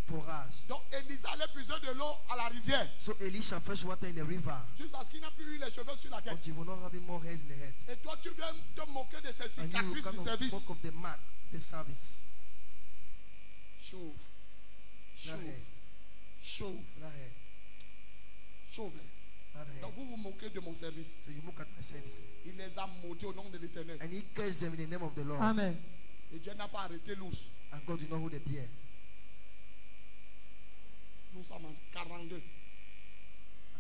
forage. Donc Élisée allait puiser de l'eau à la rivière. So Elisha fetched water in the river. Jusqu'à ce qu'il n'a plus eu les cheveux sur la tête. Until he will not have more hairs in the head. Et toi, tu viens te moquer de ces And you cicatrices kind du of service. mock of the mark, the service. Chauve. Chauve. l'arrête, Chauve. l'arrête, Chauve. l'arrête. Donc vous vous moquez de mon service. So you mock at my service. Il les a maudits au nom de l'Éternel. And he cursed them in the name of the Lord. Amen. Et Dieu n'a pas arrêté l'ours. And God did not hold the bear. Nous sommes en 42. And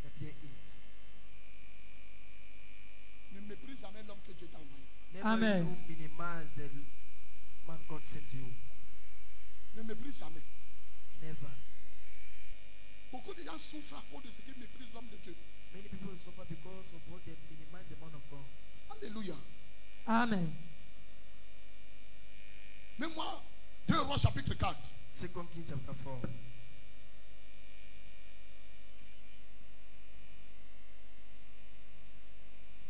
the bear ate. Ne méprise jamais l'homme que Dieu t'a envoyé. Never Amen. you minimize the man God sent to you. Ne méprise jamais. Never. Beaucoup de gens souffrent à cause de ce qu'ils méprisent l'homme de Dieu. Many people suffer because of what they minimize the man of God. Alléluia. Amen. Mais moi, 2 Rois chapitre 4. 2 Kings chapter 4.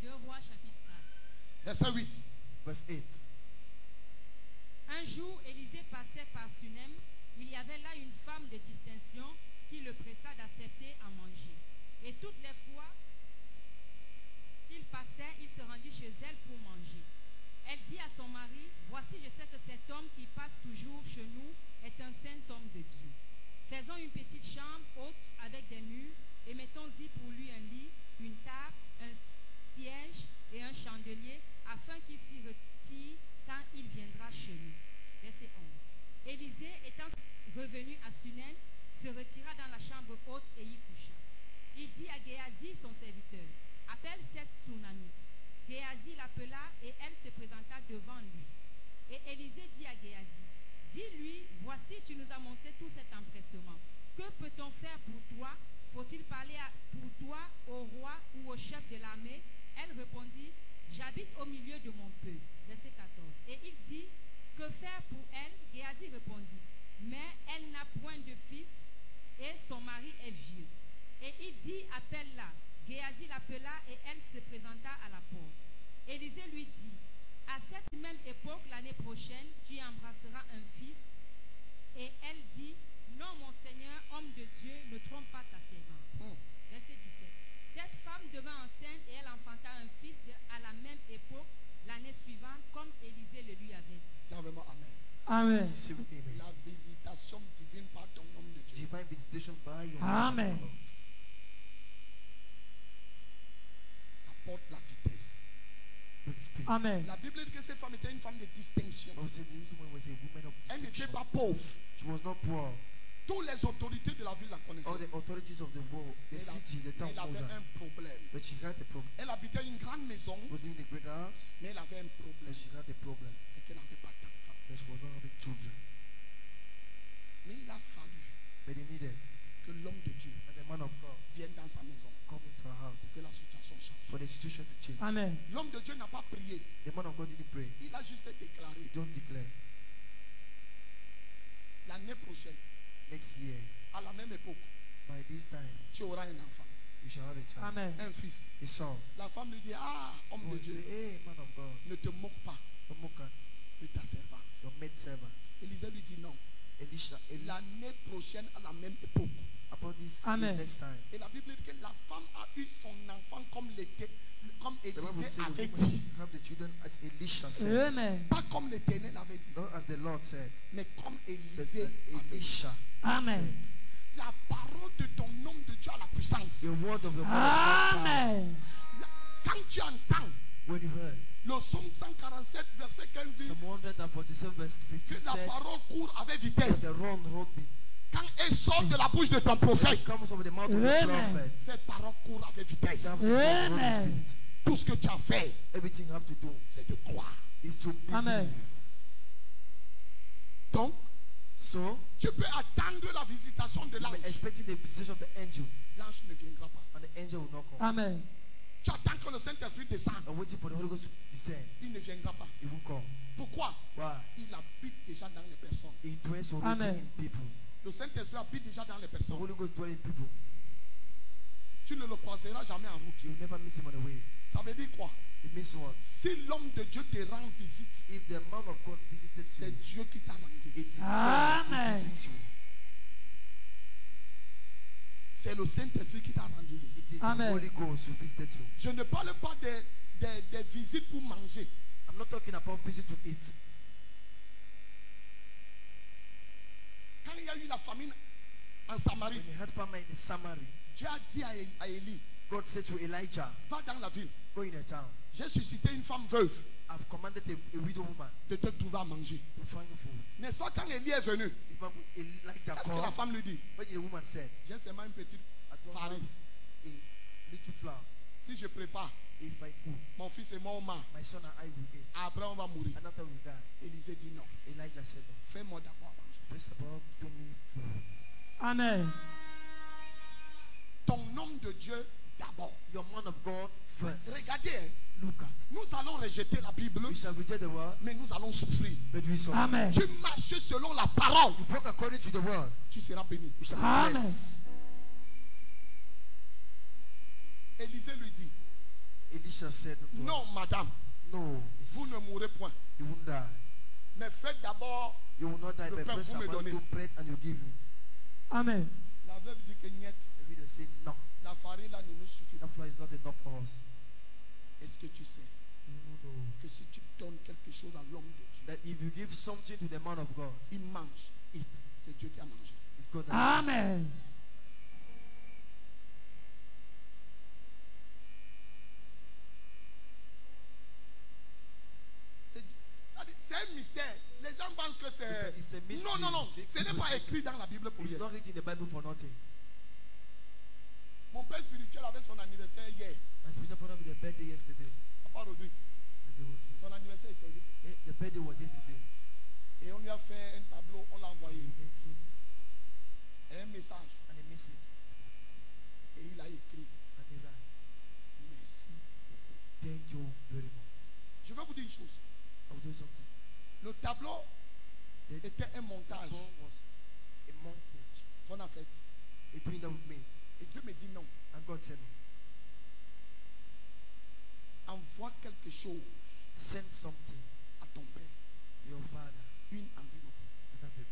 Deux Rois chapitre 4. Verset 8. Verse 8. Un jour, Élisée passait par Sunem. Il y avait là une femme de distinction qui le pressa d'accepter à manger. Et toutes les fois qu'il passait, il se rendit chez elle pour manger. Elle dit à son mari, voici, je sais que cet homme qui passe toujours chez nous est un saint homme de Dieu. Faisons une petite chambre haute avec des murs et mettons-y pour lui un lit, une table, un siège et un chandelier afin qu'il s'y retire quand il viendra chez nous. Verset 11. Élisée, étant revenu à Sunem, se retira dans la chambre haute et y coucha. Il dit à Géasi, son serviteur, appelle cette Sunamite. Géasi l'appela et elle se présenta devant lui. Et Élisée dit à Géasi, dis-lui, voici, tu nous as montré tout cet empressement. Que peut-on faire pour toi? Faut-il parler pour toi au roi ou au chef de l'armée? Elle répondit, j'habite au milieu de mon peuple. Verset 14. Et il dit, que faire pour elle? Géasi répondit, mais elle n'a point de fils et son mari est vieux. Et il dit, appelle-la. Géasi l'appela et elle se présenta à la porte. Élisée lui dit, à cette même époque, l'année prochaine, tu embrasseras un fils. Et elle dit, non, mon Seigneur, homme de Dieu, ne trompe pas ta servante. Verset 17. Cette femme devint enceinte et elle enfanta un fils à la même époque, l'année suivante, comme Élisée le lui avait dit. Dis vraiment Amen. Amen. Say with me, amen. La visitation divine par ton nom de Dieu. Divine visitation by your Amen. man of God. Apporte la vitesse. Holy Spirit. Amen. La Bible dit que cette femme était une femme de distinction. Bible said this woman was a woman of Elle n'était distinction. pas pauvre. She was not poor. Toutes les autorités de la ville la connaissaient. All the authorities of the world, the Elle a- city, the town elle was avait her. un problème. But she had the problem. Elle habitait une grande maison, Was living in a great house, mais elle avait un problème. but she had the problem. C'est qu'elle n'avait pas d'enfant. That she was not having children. Mais il a fallu But they needed que l'homme de Dieu and the man of God vienne dans sa maison come into her house pour que la situation change. for the situation to change. Amen. L'homme de Dieu n'a pas prié. The man of God didn't pray. Il a juste déclaré, He just declared l'année prochaine, next year, à la même époque, by this time, tu auras un enfant, you shall have a child, Amen. un fils. a son. La femme lui dit, ah, homme He de will say, Dieu, hey, man of God, ne te moque pas don't mock at de ta servante. your maid servant. Élisée lui dit non. Elisha, L'année prochaine, à la même époque. about this Amen. next time. Et la Bible dit que la femme a eu son enfant comme The Bible Élisée says the avait woman dit. have the children as Elisha said. Amen. Pas comme l'Éternel avait dit, Not as the Lord said, mais comme but Élisée as avait dit. Elisha Amen. said. La parole de ton homme de Dieu a la puissance. The word of the man of God. Amen. Quand tu entends When you heard le psaume 147, verset 15 dit Psalm 147 verse que 15 la said, parole court avec vitesse. the run road be Quand elle sort de la bouche de ton prophète, comes over the mouth of the Amen. prophet. cette parole court avec vitesse. That was the Holy Amen. Spirit. Tout ce que tu as fait, Everything you have to do c'est de croire. is to believe. Amen. Donc, So, tu peux attendre la visitation de you l'ange. are expecting the visitation of the angel, L'ange ne viendra pas. and the angel will not come. Amen. Tu attends que le Saint-Esprit descende. I'm waiting for the Holy Ghost to descend. Il ne viendra pas. It won't come. Pourquoi? Why? Il habite déjà dans les personnes. He dwells already Amen. in people. Le Saint-Esprit habite déjà dans les The personnes. Holy Ghost dwells in people. Tu ne le croiseras jamais en route. You will never meet him on the way. Ça veut dire quoi? It means what? Si l'homme de Dieu te rend visite, If the man of God visited c'est you, Dieu qui t'a rendu it is visite. God Amen. who visits you. C'est le Saint-Esprit qui t'a rendu visite. It is Amen. the Holy Ghost who visited you. Je ne parle pas des visites pour manger. I'm not talking about visit to eat. il y a eu la famine en Samarie, When he had famine in Samaria, Dieu a dit à Élie, God said to Elijah, va dans la ville. go in a town. J'ai suscité une femme veuve I've commanded a widow woman de te trouver à manger. to find food. N'est-ce pas quand Élie est venu, If Elijah qu'est-ce que la called, femme lui dit? what did the woman said? J'ai seulement une petite I don't farine. have a little flour. Si je prépare, If I cook, mon fils et moi on mange. my son and I will eat. Après on va mourir. And after we die, Élisée dit non. Elijah said, no. Fais-moi d'abord à manger. First of all, give me food. Amen. Ton homme de Dieu d'abord. Your man of God first. Regardez, hein, Look at. nous allons rejeter la Bible, We shall reject the word, mais nous allons souffrir. but we shall. Amen. Tu marches selon la parole, You walk according to the word. tu seras béni. You shall be Amen. blessed. Élisée lui dit, Elisha said, to her, non madame, no, miss, vous ne mourrez point. you won't die. Mais faites d'abord. You will not die, Le but pain, first vous me I'm going donnez. to bread and you give me. Amen. La veuve dit que niet, The widow said, no, la farine là ne nous suffit pas. that flour is not enough for us. Est-ce que tu sais You know que si tu donnes quelque chose à l'homme de Dieu, that if you give something to the man of God, il mange, eat. c'est Dieu qui a mangé. It's God that Amen. C'est un mystère. Les gens pensent que c'est... It's a mystery. Non, non, non. Ce n'est pas écrit dans la Bible pour It's rien. not written in the Bible for nothing. Mon père spirituel avait son anniversaire hier. My spiritual father with the birthday yesterday. Papa Rodrigue, son anniversaire était hier. The birthday was yesterday. Et on lui a fait un tableau, on l'a envoyé. Making Un message. and a message. Et il a écrit, And he write, merci beaucoup. thank you very much. Je vais vous dire une chose. I will do something. Le tableau The était un montage song was a montage. qu'on a fait. A doing that we made. Et Dieu me dit non. And God said, Envoie quelque chose send something à ton père. to your father. Une enveloppe. And then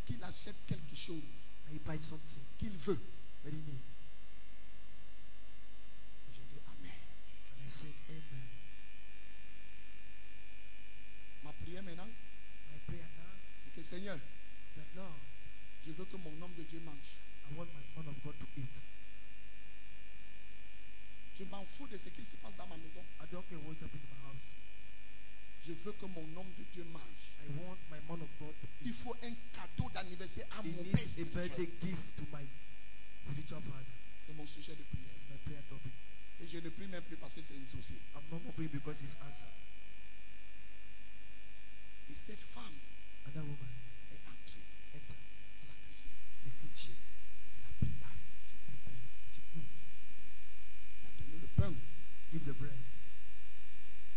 Qu'il achète quelque chose he buy something qu'il veut. that he need. J'ai dit Amen. And I said, amen. Ma prière maintenant, My prayer now c'est que Seigneur, is that Lord, je veux que mon homme de Dieu mange. I want my man of God to eat. Je m'en fous de ce qui se passe dans ma maison. I don't care what's happening in my house. Je veux que mon homme de Dieu mange. I want my man of God to Il eat. faut un cadeau d'anniversaire à He mon père needs a spirituel. birthday gift to my spiritual father. C'est mon sujet de prière. It's my prayer topic. Et je ne prie même plus parce que c'est dissocié. I'm not more praying because it's answered. Et cette femme And that woman est entrée entered à la cuisine. the kitchen. Elle a préparé. She cooked. Elle a donné le pain Give the bread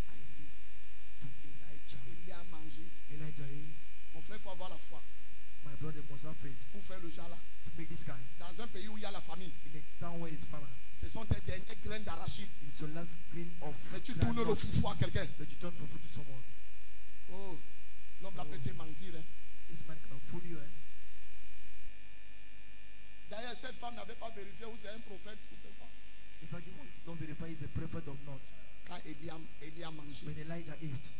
à Élie. to Elijah. Élie a mangé. Elijah ate. Mon frère, il faut avoir la foi My brother must have faith pour faire le jala. to make this kind. Dans un pays où il y a la famine, In a town where it's famine, ce sont tes dernières graines d'arachide. it's your last grain of Mais tu tournes le groundnut foufou à quelqu'un. that you turn for food to someone. Oh, l'homme l'a peut-être mentir. Hein. This man can fool you. Eh? D'ailleurs, cette femme n'avait pas vérifié où c'est un prophète ou c'est pas. In fact, you want to not verify is a prophet or not. Quand Élie a mangé, When Elijah ate,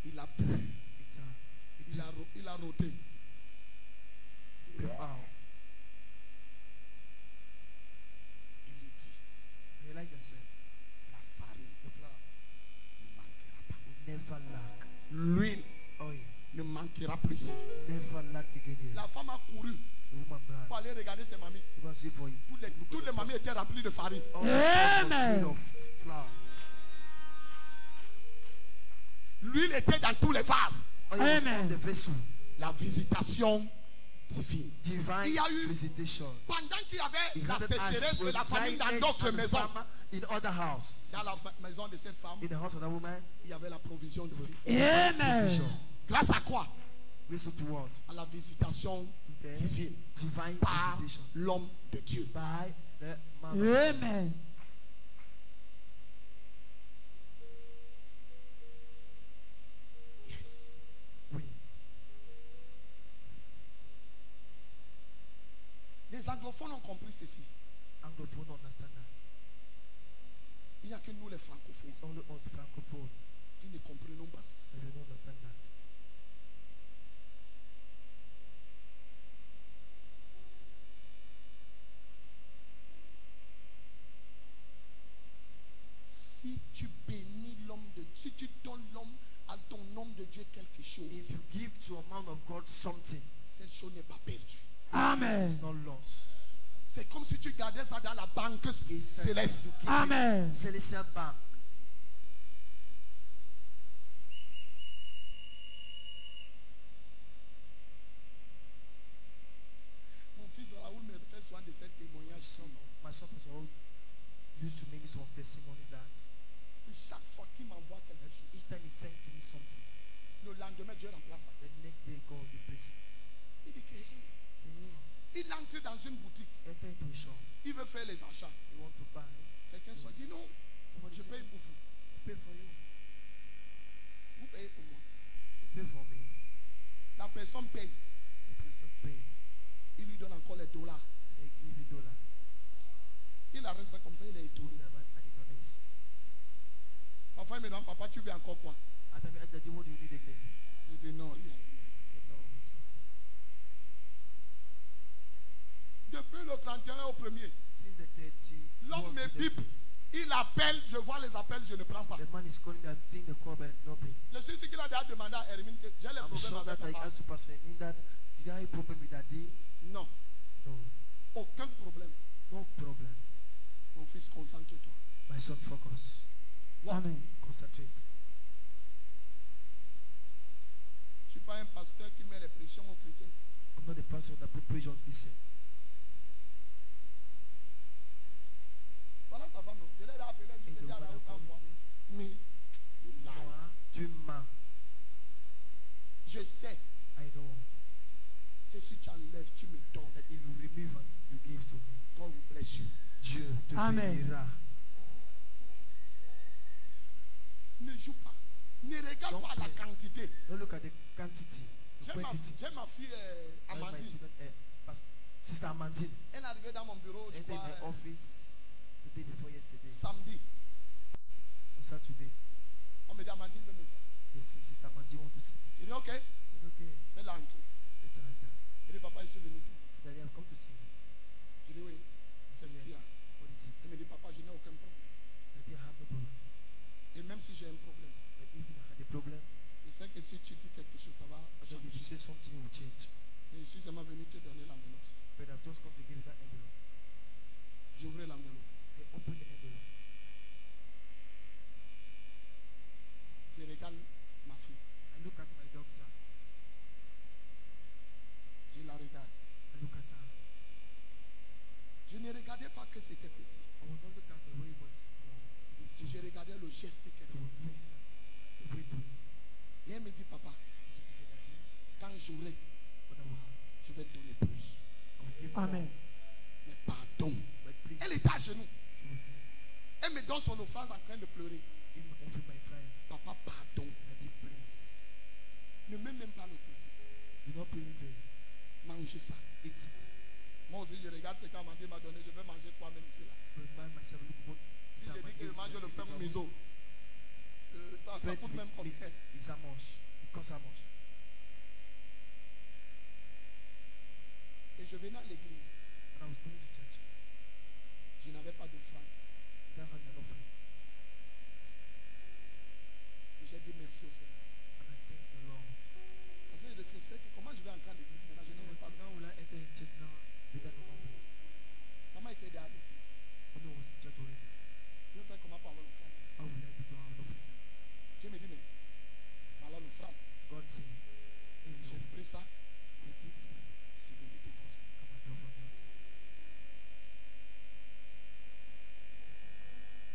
il a bu, il a roté. breathed out. Il lui dit, And Elijah said, la farine the flour ne manquera pas. will never lack. L'huile Oil ne manquera plus ici. never lack again here. La femme a couru The woman ran. pour aller regarder ses mamies. You can see for you. Toutes les mamies étaient remplies de farine. All the pots Amen. full of flour. L'huile était dans tous les vases. Oil was Amen. on the vessel. La visitation divine. Divine Il y a eu- visitation. Pendant qu'il y avait It la had sécheresse us et with la famine dans dryness d'autres and maisons, famine in other houses. dans la maison de cette femme, In the house of that woman, il y avait la provision divine. Amen. provision. Grâce à quoi? Grace to what? À la visitation The divine divine par visitation l'homme de Dieu. by the man of God. Amen. Yes. Oui. Les anglophones ont compris ceci. Anglophone understand that. Il n'y a que nous les francophones It's only us francophone qui ne comprenons pas ceci. that we don't understand that. chose, If you give to a man of God something, cette chose n'est pas perdue. this Amen. is not lost. C'est comme si tu gardais ça dans la banque It's like céleste. you keep Amen. it Celestial Bank. Mon fils Raoul me fait souvent de ces témoignages. My son was all used to make me some of testimonies that Et chaque fois qu'il m'envoie quelque chose, each time he sent to me something, le lendemain, Dieu remplace ça. the next day God will bless it. Il dit que, hey, Say, hey, il entre dans une boutique, enter into a shop, il veut faire les achats. you want to buy, Quelqu'un soit dit non, somebody je say, paye pour vous. I pay for you, Vous payez pour moi. you pay for me, La personne paye. the person pay, Il lui donne encore les dollars. they give you $. Il arrête ça comme ça, il est étonné. And it's amazed. Parfois, il me demande, papa, tu veux encore quoi? At the end, Daddy, what do you need again? Je dis non, rien. I said, no, it's okay. Depuis le 31 au 1er, Since the 30, l'homme me bip. Il appelle, je vois les appels, je ne prends pas. the man is calling me, I'm doing the call, but not paying. Je suis sûr qu'il a déjà demandé à Hermine que j'ai les I'm problèmes sure that avec I papa. asked to Pastor Emin that, did I have a problem with Daddy? Non, No, aucun problème. no problem. Mon fils, concentre-toi. My son, focus. Amen. Concentrate. Je ne suis pas un pasteur qui met les pressions aux chrétiens. I'm not the person that put pressure on Christian. Voilà sa femme, non? Je l'ai appelé, je He's l'ai the dit à one la that haute calls voix. me. Mais, Noah, du man. je sais I know que si tu enlèves, tu me donnes. that if you remove and you give to me, God will bless you. Dieu te Amen. bénira. Ne joue pas. Ne regarde Don't pas la play. quantité. Don't look at the quantity, the J'ai quantity. ma fille Like my Amandine. student, Sister Amandine, Elle est arrivée dans mon bureau, je entered crois, my office the day before yesterday, samedi. on Saturday. On me dit Amandine veut me voir. They say, Sister Amandine want to see me. J'ai dit ok, I said, okay, fais l'entrée. let her enter. Il dit papa, je suis venu. So Daddy, I've come to see you. Je dis oui. I Qu'est-ce said, qu'il y a? yes. What is it? Il me dit papa, je n'ai aucun problème. Daddy, I have no problem. Et même si j'ai un problème, But if you had a problem, je sais que si tu dis quelque chose, ça va I know if you changer. say something, it will change. Et je suis seulement venu te donner l'enveloppe. But I've just come to give you that envelope. J'ouvrais l'enveloppe. I opened the envelope. Je regarde ma fille. I look at my doctor. Je la regarde. I look at her. Je ne regardais pas que c'était petit. I was not looking at the way it was small. Si je regardais le geste qu'elle The fait. way the way doing. Et elle me dit papa, He said to me, Daddy, quand j'aurai, what I will have, je vais te donner plus. I will give Amen. more. Mais pardon. But please, Elle était à genoux. she was saying, Elle me donne son offrande en train de pleurer. give me offering my crying. Papa, pardon. Daddy, please. Ne mets même pas le petit. Do not play with me. Mangez ça. Eat it. Moi aussi, je regarde ce qu'Amandine m'a donné. Je vais manger quoi même ici là. Remind myself, look what Si je dis que je mange le pain miso, ça bread coûte même with combien? meat is how much? It costs how much? Et je venais à l'église. When I was going to church, Je n'avais pas d'offrande. I didn't have an offering. Et j'ai dit merci au Seigneur. And I thank the Lord. Parce que je réfléchissais que comment je vais entrer à l'église maintenant, je So n'avais I pas said, now d'offrande. will I enter in church now without an offering? Maman était déjà à l'église. Mommy was in church already. Je vais faire comment pour avoir l'offrande. How will I do to have an offering? Je me dis, mais voilà l'offrande. God said, is J'ai the pris ça, take it, c'est venu le déposer. come and drop from the altar.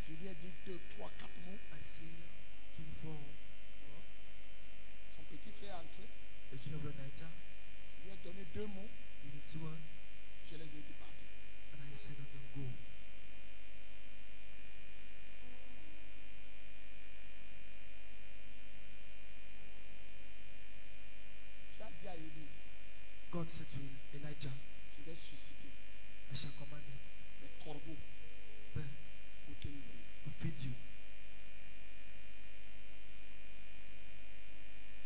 Je lui ai dit 2, 3, 4 mots. Isaiah 24, Son petit frère est entré. the children of Elijah, Je lui ai donné 2 mots. give it to her, Je les ai dit partir. and I said unto them, go. Tu as dit à Élie, God said to Elijah, je vais susciter I shall command it, les corbeaux bird, pour te nourrir. to feed you.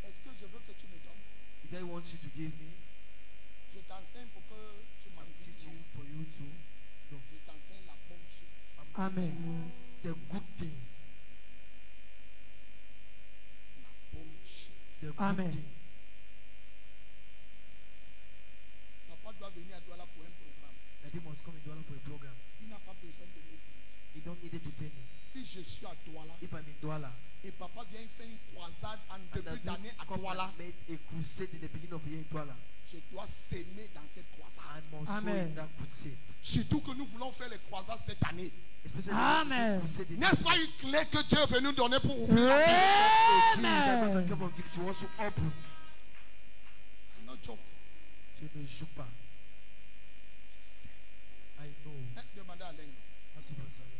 Est-ce que je veux que tu me donnes? Did I want you to give me? Je t'enseigne pour que tu m'en I'm dises teaching non. for you to know. Je t'enseigne la bonne chose. I'm Amen. teaching you the good things. La bonne chose. The good Amen. thing. Papa doit venir à Douala pour un programme. Daddy must come in Douala for a program. Il n'a pas besoin de me dire. He don't need to tell me. Si je suis à Douala If I'm in Douala, et papa vient faire une croisade en and début d'année à come Douala, and made a crusade in the beginning of the year in Douala, je dois s'aimer dans cette croisade. I must sow Amen. in that crusade. Surtout que nous voulons faire les croisades cette année. Especially Amen. the crusade in N'est-ce this pas year. une clé que Dieu est venu donner pour ouvrir la vie? A key that God has Amen. come and give to us to open. No joke. Je ne joue pas. I know. Demandez à Lengo. That's super salary.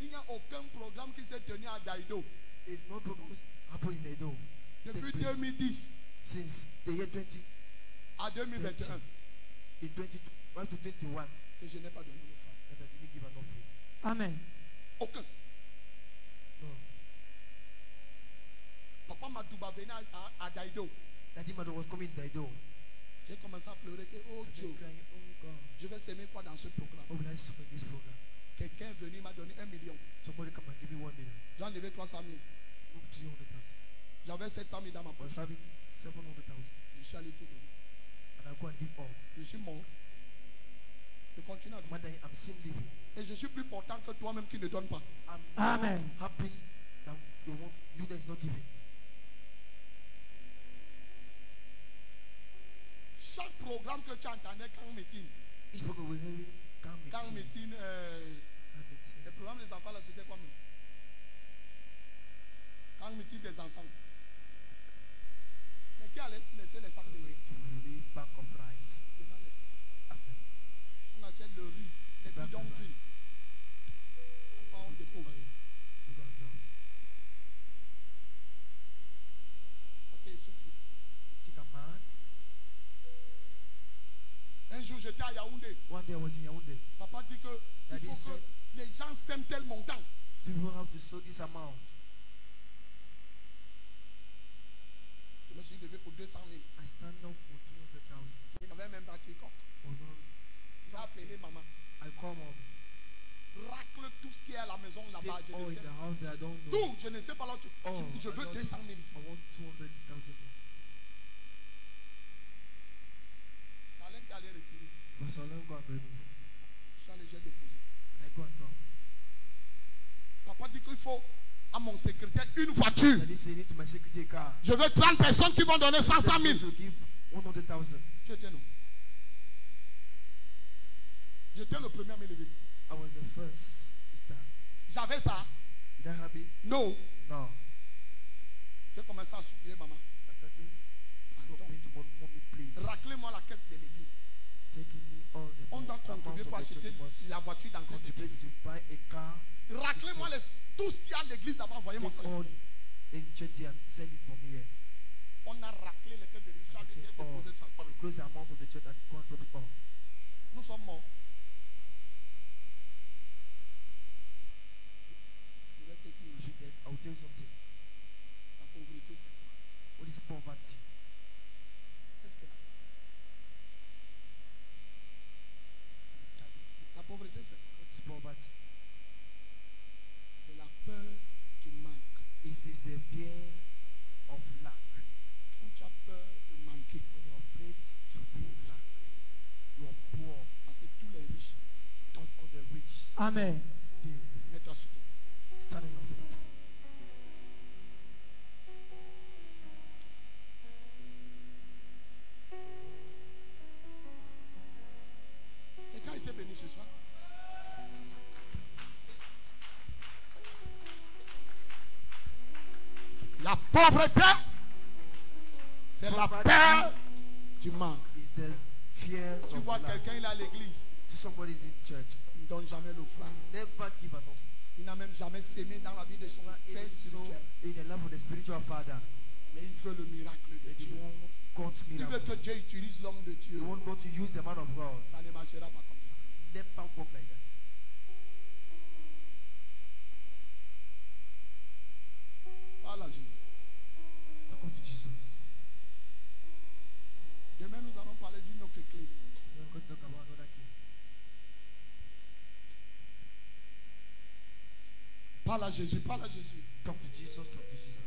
Il n'y a aucun programme qui s'est tenu à Daïdo It's not program happen in Edo. depuis Take place 2010 since the year 20, à 2021 in 20 to 21, que je n'ai pas donné l'offrande. that I didn't give an offering. Amen. Aucun. No. Papa Madouba venait à Daïdo. Daddy mother was coming in Edo. J'ai commencé à pleurer que, oh And Dieu, then crying, oh God, je vais s'aimer quoi dans ce programme? what will I sow in this program? Quelqu'un est venu, il m'a donné 1 million. Somebody come and give me 1 million. J'ai enlevé 300 000. Move 300,000. J'avais 700 000 dans ma I was poche. having 700,000. Je suis allé tout donner. And I go and give all. Je suis mort. Je continue à vivre. One day I'm still living. Et je suis plus important que toi-même qui ne donne pas. I'm Amen. more happy than you that is not giving. Chaque programme que tu entendais quand meeting, Each program we hear come quand meeting. meeting, le programme des enfants là, c'était quoi même? Quand meeting des enfants. Mais qui allait laisser les sacs de riz? To leave pack of rice. Ask them. On achète le riz, les Back bidons of d'huile. rice. On dépose. We go and drop. Ok, souffle. Think I'm mad. Un jour j'étais à Yaoundé. One day I was in Yaoundé. Papa dit que il Daddy faut said, que les gens s'aiment tel montant. people have to sow this amount. Je me suis levé pour 200 000. I stand up for 200,000. Je n'avais même pas quiconque. Was on. J'ai appelé maman. I come up. Racle tout ce qui est à la maison là-bas. Take Je all ne in sais the house that I don't know. tout. Je ne sais pas là. Oh, Je I veux don't- 200 000 ici. I want 200,000. C'est Alain qui allait retirer. But so long go and remove. Je suis allé, j'ai déposé. I go and drop. Papa dit qu'il faut à mon secrétaire une voiture. Daddy said it to my secretary car. Je veux 30 personnes qui vont donner 100 000. To give 100,000. Tu étais non. J'étais le premier à me lever. I was the first to stand. J'avais ça. Did I have it? Non. No. J'ai commencé à supplier maman. I started talking to mommy, please. Raclez-moi la caisse de l'église. Taking me all the On doit amount contribuer of pour the acheter church must la voiture dans cette contribute église. to buy a car. Raclez-moi tout ce qu'il y a à l'église là-bas. Envoyez-moi ça Take all ici. in church and send it from here. On a raclé les caisses de Richard et Take j'ai all. déposé ça. Increase the amount of the church and go and drop it all. Nous sommes morts. Je vais te dire, If you dead, I will tell you something. la pauvreté c'est quoi? What is poverty? Qu'est-ce que la pauvreté c'est quoi? What is poverty? C'est la peur du manque. It is a fear of lack. Quand tu as peur de manquer, When you're afraid to be in lack, you are poor. parce que tous les riches, All the rich Amen. give. mets-toi sur toi. Stand on your feet. Quelqu'un a été béni ce soir? La pauvreté, c'est la Poverty. peur du manque. Is the fear Tu of vois lack. quelqu'un, il est à l'église, See somebody is in church. il ne donne jamais l'offrande. Never give an offering. Il n'a même jamais sémé dans la vie de son père So spirituel. in the life of the spiritual father, Mais il veut le miracle de they Dieu. want God's Il veut miracle. que Dieu utilise l'homme de Dieu. You want God to use the man of God. Ça ne marchera pas comme ça. Never work like that. Parle à Jésus. Talk to Jesus. Demain, nous allons parler d'une autre clé. We're going to talk about another key. Parle à Jésus, parle à Jésus. Talk to Jesus, talk to Jesus.